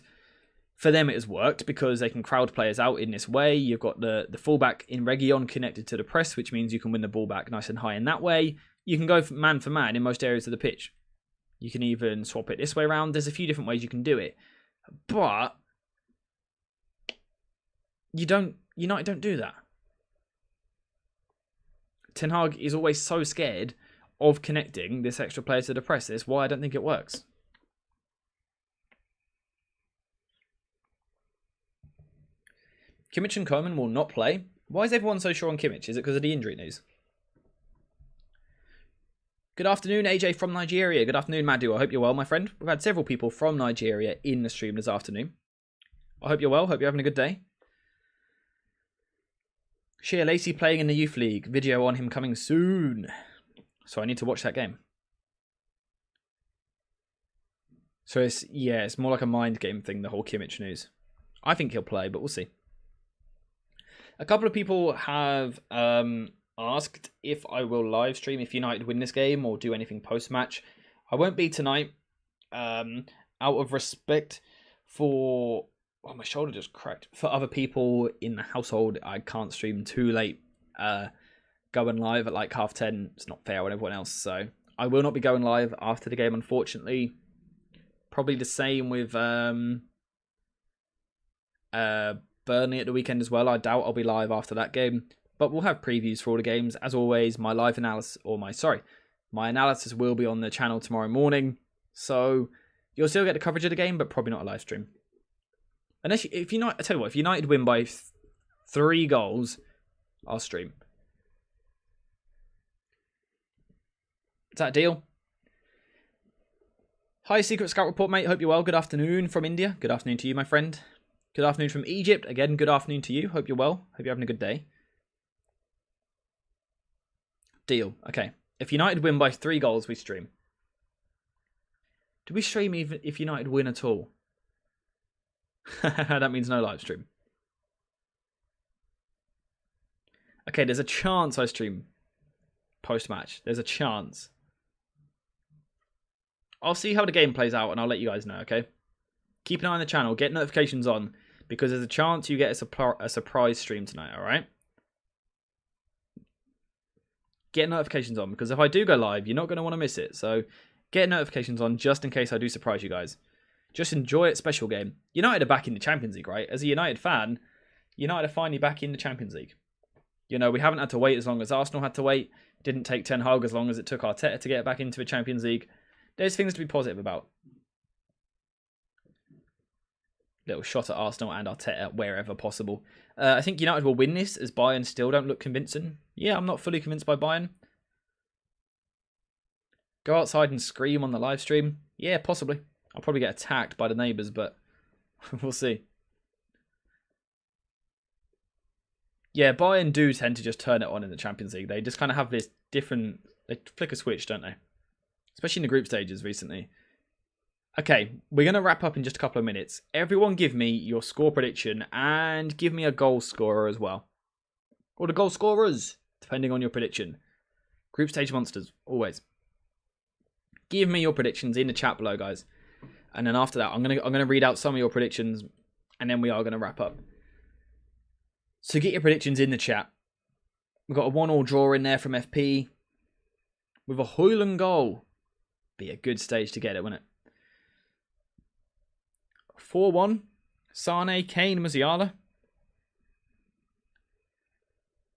for them it has worked because they can crowd players out in this way. You've got the fullback in Reguilon connected to the press, which means you can win the ball back nice and high in that way. You can go man for man in most areas of the pitch. You can even swap it this way around. There's a few different ways you can do it. But United don't do that. Ten Hag is always so scared of connecting this extra player to the press. That's why I don't think it works. Kimmich and Koeman will not play. Why is everyone so sure on Kimmich? Is it because of the injury news? Good afternoon, AJ from Nigeria. Good afternoon, Madhu. I hope you're well, my friend. We've had several people from Nigeria in the stream this afternoon. I hope you're well. Hope you're having a good day. Shea Lacey playing in the Youth League. Video on him coming soon. So I need to watch that game. So it's more like a mind game thing, the whole Kimmich news. I think he'll play, but we'll see. A couple of people have asked if I will live stream if United win this game or do anything post-match. I won't be tonight. Out of respect for... Oh, my shoulder just cracked. For other people in the household, I can't stream too late. Going live at like 10:30. It's not fair on everyone else. So I will not be going live after the game, unfortunately. Probably the same with Burnley at the weekend as well. I doubt I'll be live after that game, but we'll have previews for all the games. As always, my analysis will be on the channel tomorrow morning, so you'll still get the coverage of the game, but probably not a live stream. Unless I tell you what, if United win by 3 goals, I'll stream. Is that a deal? Hi, Secret Scout Report, mate. Hope you're well. Good afternoon from India. Good afternoon to you, my friend. Good afternoon from Egypt. Again, good afternoon to you. Hope you're well. Hope you're having a good day. Deal. Okay. If United win by 3 goals, we stream. Do we stream even if United win at all? That means no live stream. Okay, there's a chance I stream post-match. There's a chance. I'll see how the game plays out and I'll let you guys know, okay? Keep an eye on the channel. Get notifications on because there's a chance you get a surprise stream tonight, alright? Get notifications on because if I do go live, you're not going to want to miss it. So get notifications on just in case I do surprise you guys. Just enjoy it. Special game. United are back in the Champions League, right? As a United fan, United are finally back in the Champions League. You know, we haven't had to wait as long as Arsenal had to wait. Didn't take Ten Hag as long as it took Arteta to get back into the Champions League. There's things to be positive about. Little shot at Arsenal and Arteta wherever possible. I think United will win this as Bayern still don't look convincing. Yeah, I'm not fully convinced by Bayern. Go outside and scream on the live stream. Yeah, possibly. I'll probably get attacked by the neighbours, but we'll see. Yeah, Bayern do tend to just turn it on in the Champions League. They just kind of have this different... They flick a switch, don't they? Especially in the group stages recently. Okay, we're going to wrap up in just a couple of minutes. Everyone give me your score prediction and give me a goal scorer as well. Or the goal scorers, depending on your prediction. Group stage monsters, always. Give me your predictions in the chat below, guys. And then after that, I'm gonna read out some of your predictions, and then we are going to wrap up. So get your predictions in the chat. We've got a 1-1 draw in there from FP. With a Højlund goal. Be a good stage to get it, wouldn't it? 4-1. Sane, Kane, Musiala.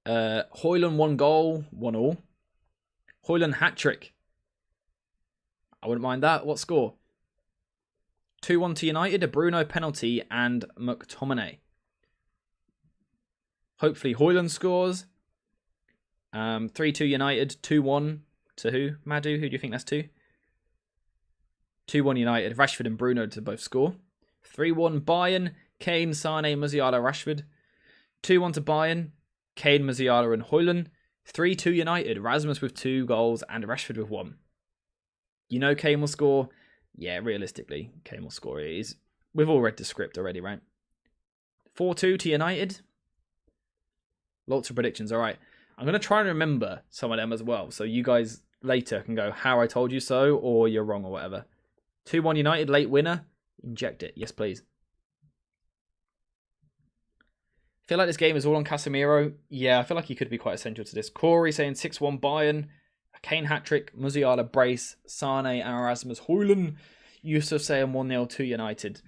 Højlund 1 goal, 1-1. Højlund hat-trick. I wouldn't mind that. What score? 2-1 to United, a Bruno penalty, and McTominay. Hopefully Højlund scores. 3-2 United, 2-1 to who? Madhu, who do you think that's to? 2-1 United, Rashford and Bruno to both score. 3-1 Bayern, Kane, Sane, Musiala, Rashford. 2-1 to Bayern, Kane, Musiala and Højlund. 3-2 United, Rasmus with 2 goals and Rashford with 1. You know Kane will score. Yeah, realistically, Kane will score. We've all read the script already, right? 4-2 to United. Lots of predictions. All right. I'm going to try and remember some of them as well. So you guys later can go, how I told you so, or you're wrong or whatever. 2-1 United, late winner. Inject it. Yes, please. I feel like this game is all on Casemiro. Yeah, I feel like he could be quite essential to this. Corey saying 6-1 Bayern. A Kane hat-trick. Musiala brace. Sane and Erasmus Højlund. Yusuf saying 1-0 to United.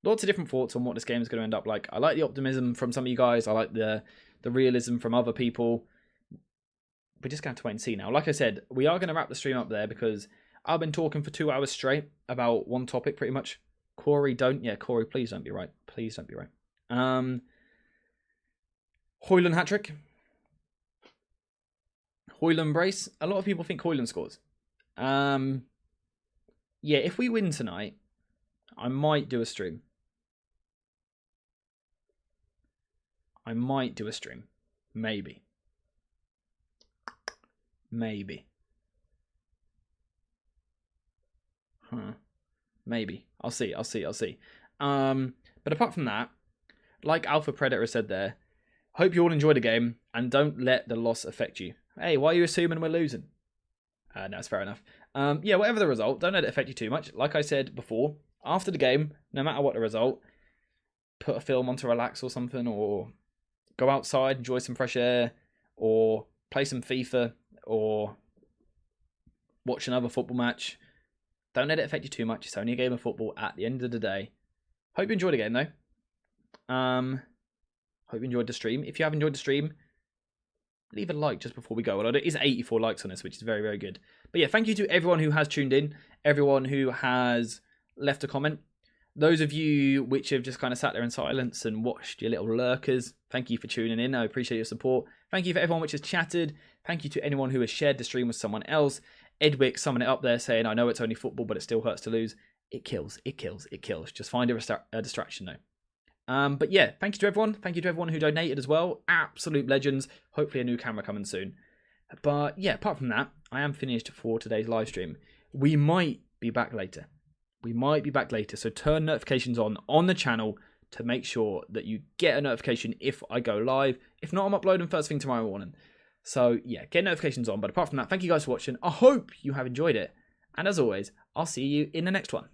Lots of different thoughts on what this game is going to end up like. I like the optimism from some of you guys. I like the realism from other people. We're just going to have to wait and see now. Like I said, we are going to wrap the stream up there because I've been talking for 2 hours straight about one topic pretty much. Corey, Corey, please don't be right. Please don't be right. Højlund hat-trick. Højlund brace. A lot of people think Højlund scores. Yeah, if we win tonight, I might do a stream. Maybe. Maybe. I'll see. But apart from that, like Alpha Predator said there, hope you all enjoy the game and don't let the loss affect you. Hey, why are you assuming we're losing? No, that's fair enough. Yeah, whatever the result, don't let it affect you too much. Like I said before, after the game, no matter what the result, put a film on to relax or something, or go outside, enjoy some fresh air, or play some FIFA, or watch another football match. Don't let it affect you too much. It's only a game of football at the end of the day. Hope you enjoyed the game, though. Hope you enjoyed the stream. If you have enjoyed the stream, leave a like just before we go. Well, it is 84 likes on this, which is very, very good. But yeah, thank you to everyone who has tuned in, everyone who has left a comment. Those of you which have just kind of sat there in silence and watched your little lurkers, thank you for tuning in. I appreciate your support. Thank you for everyone which has chatted. Thank you to anyone who has shared the stream with someone else. Edwick summing it up there saying, I know it's only football, but it still hurts to lose. It kills. Just find a distraction though. But yeah, thank you to everyone. Thank you to everyone who donated as well. Absolute legends. Hopefully a new camera coming soon. But yeah, apart from that, I am finished for today's live stream. We might be back later. So turn notifications on the channel to make sure that you get a notification if I go live. If not, I'm uploading first thing tomorrow morning. So yeah, get notifications on. But apart from that, thank you guys for watching. I hope you have enjoyed it. And as always, I'll see you in the next one.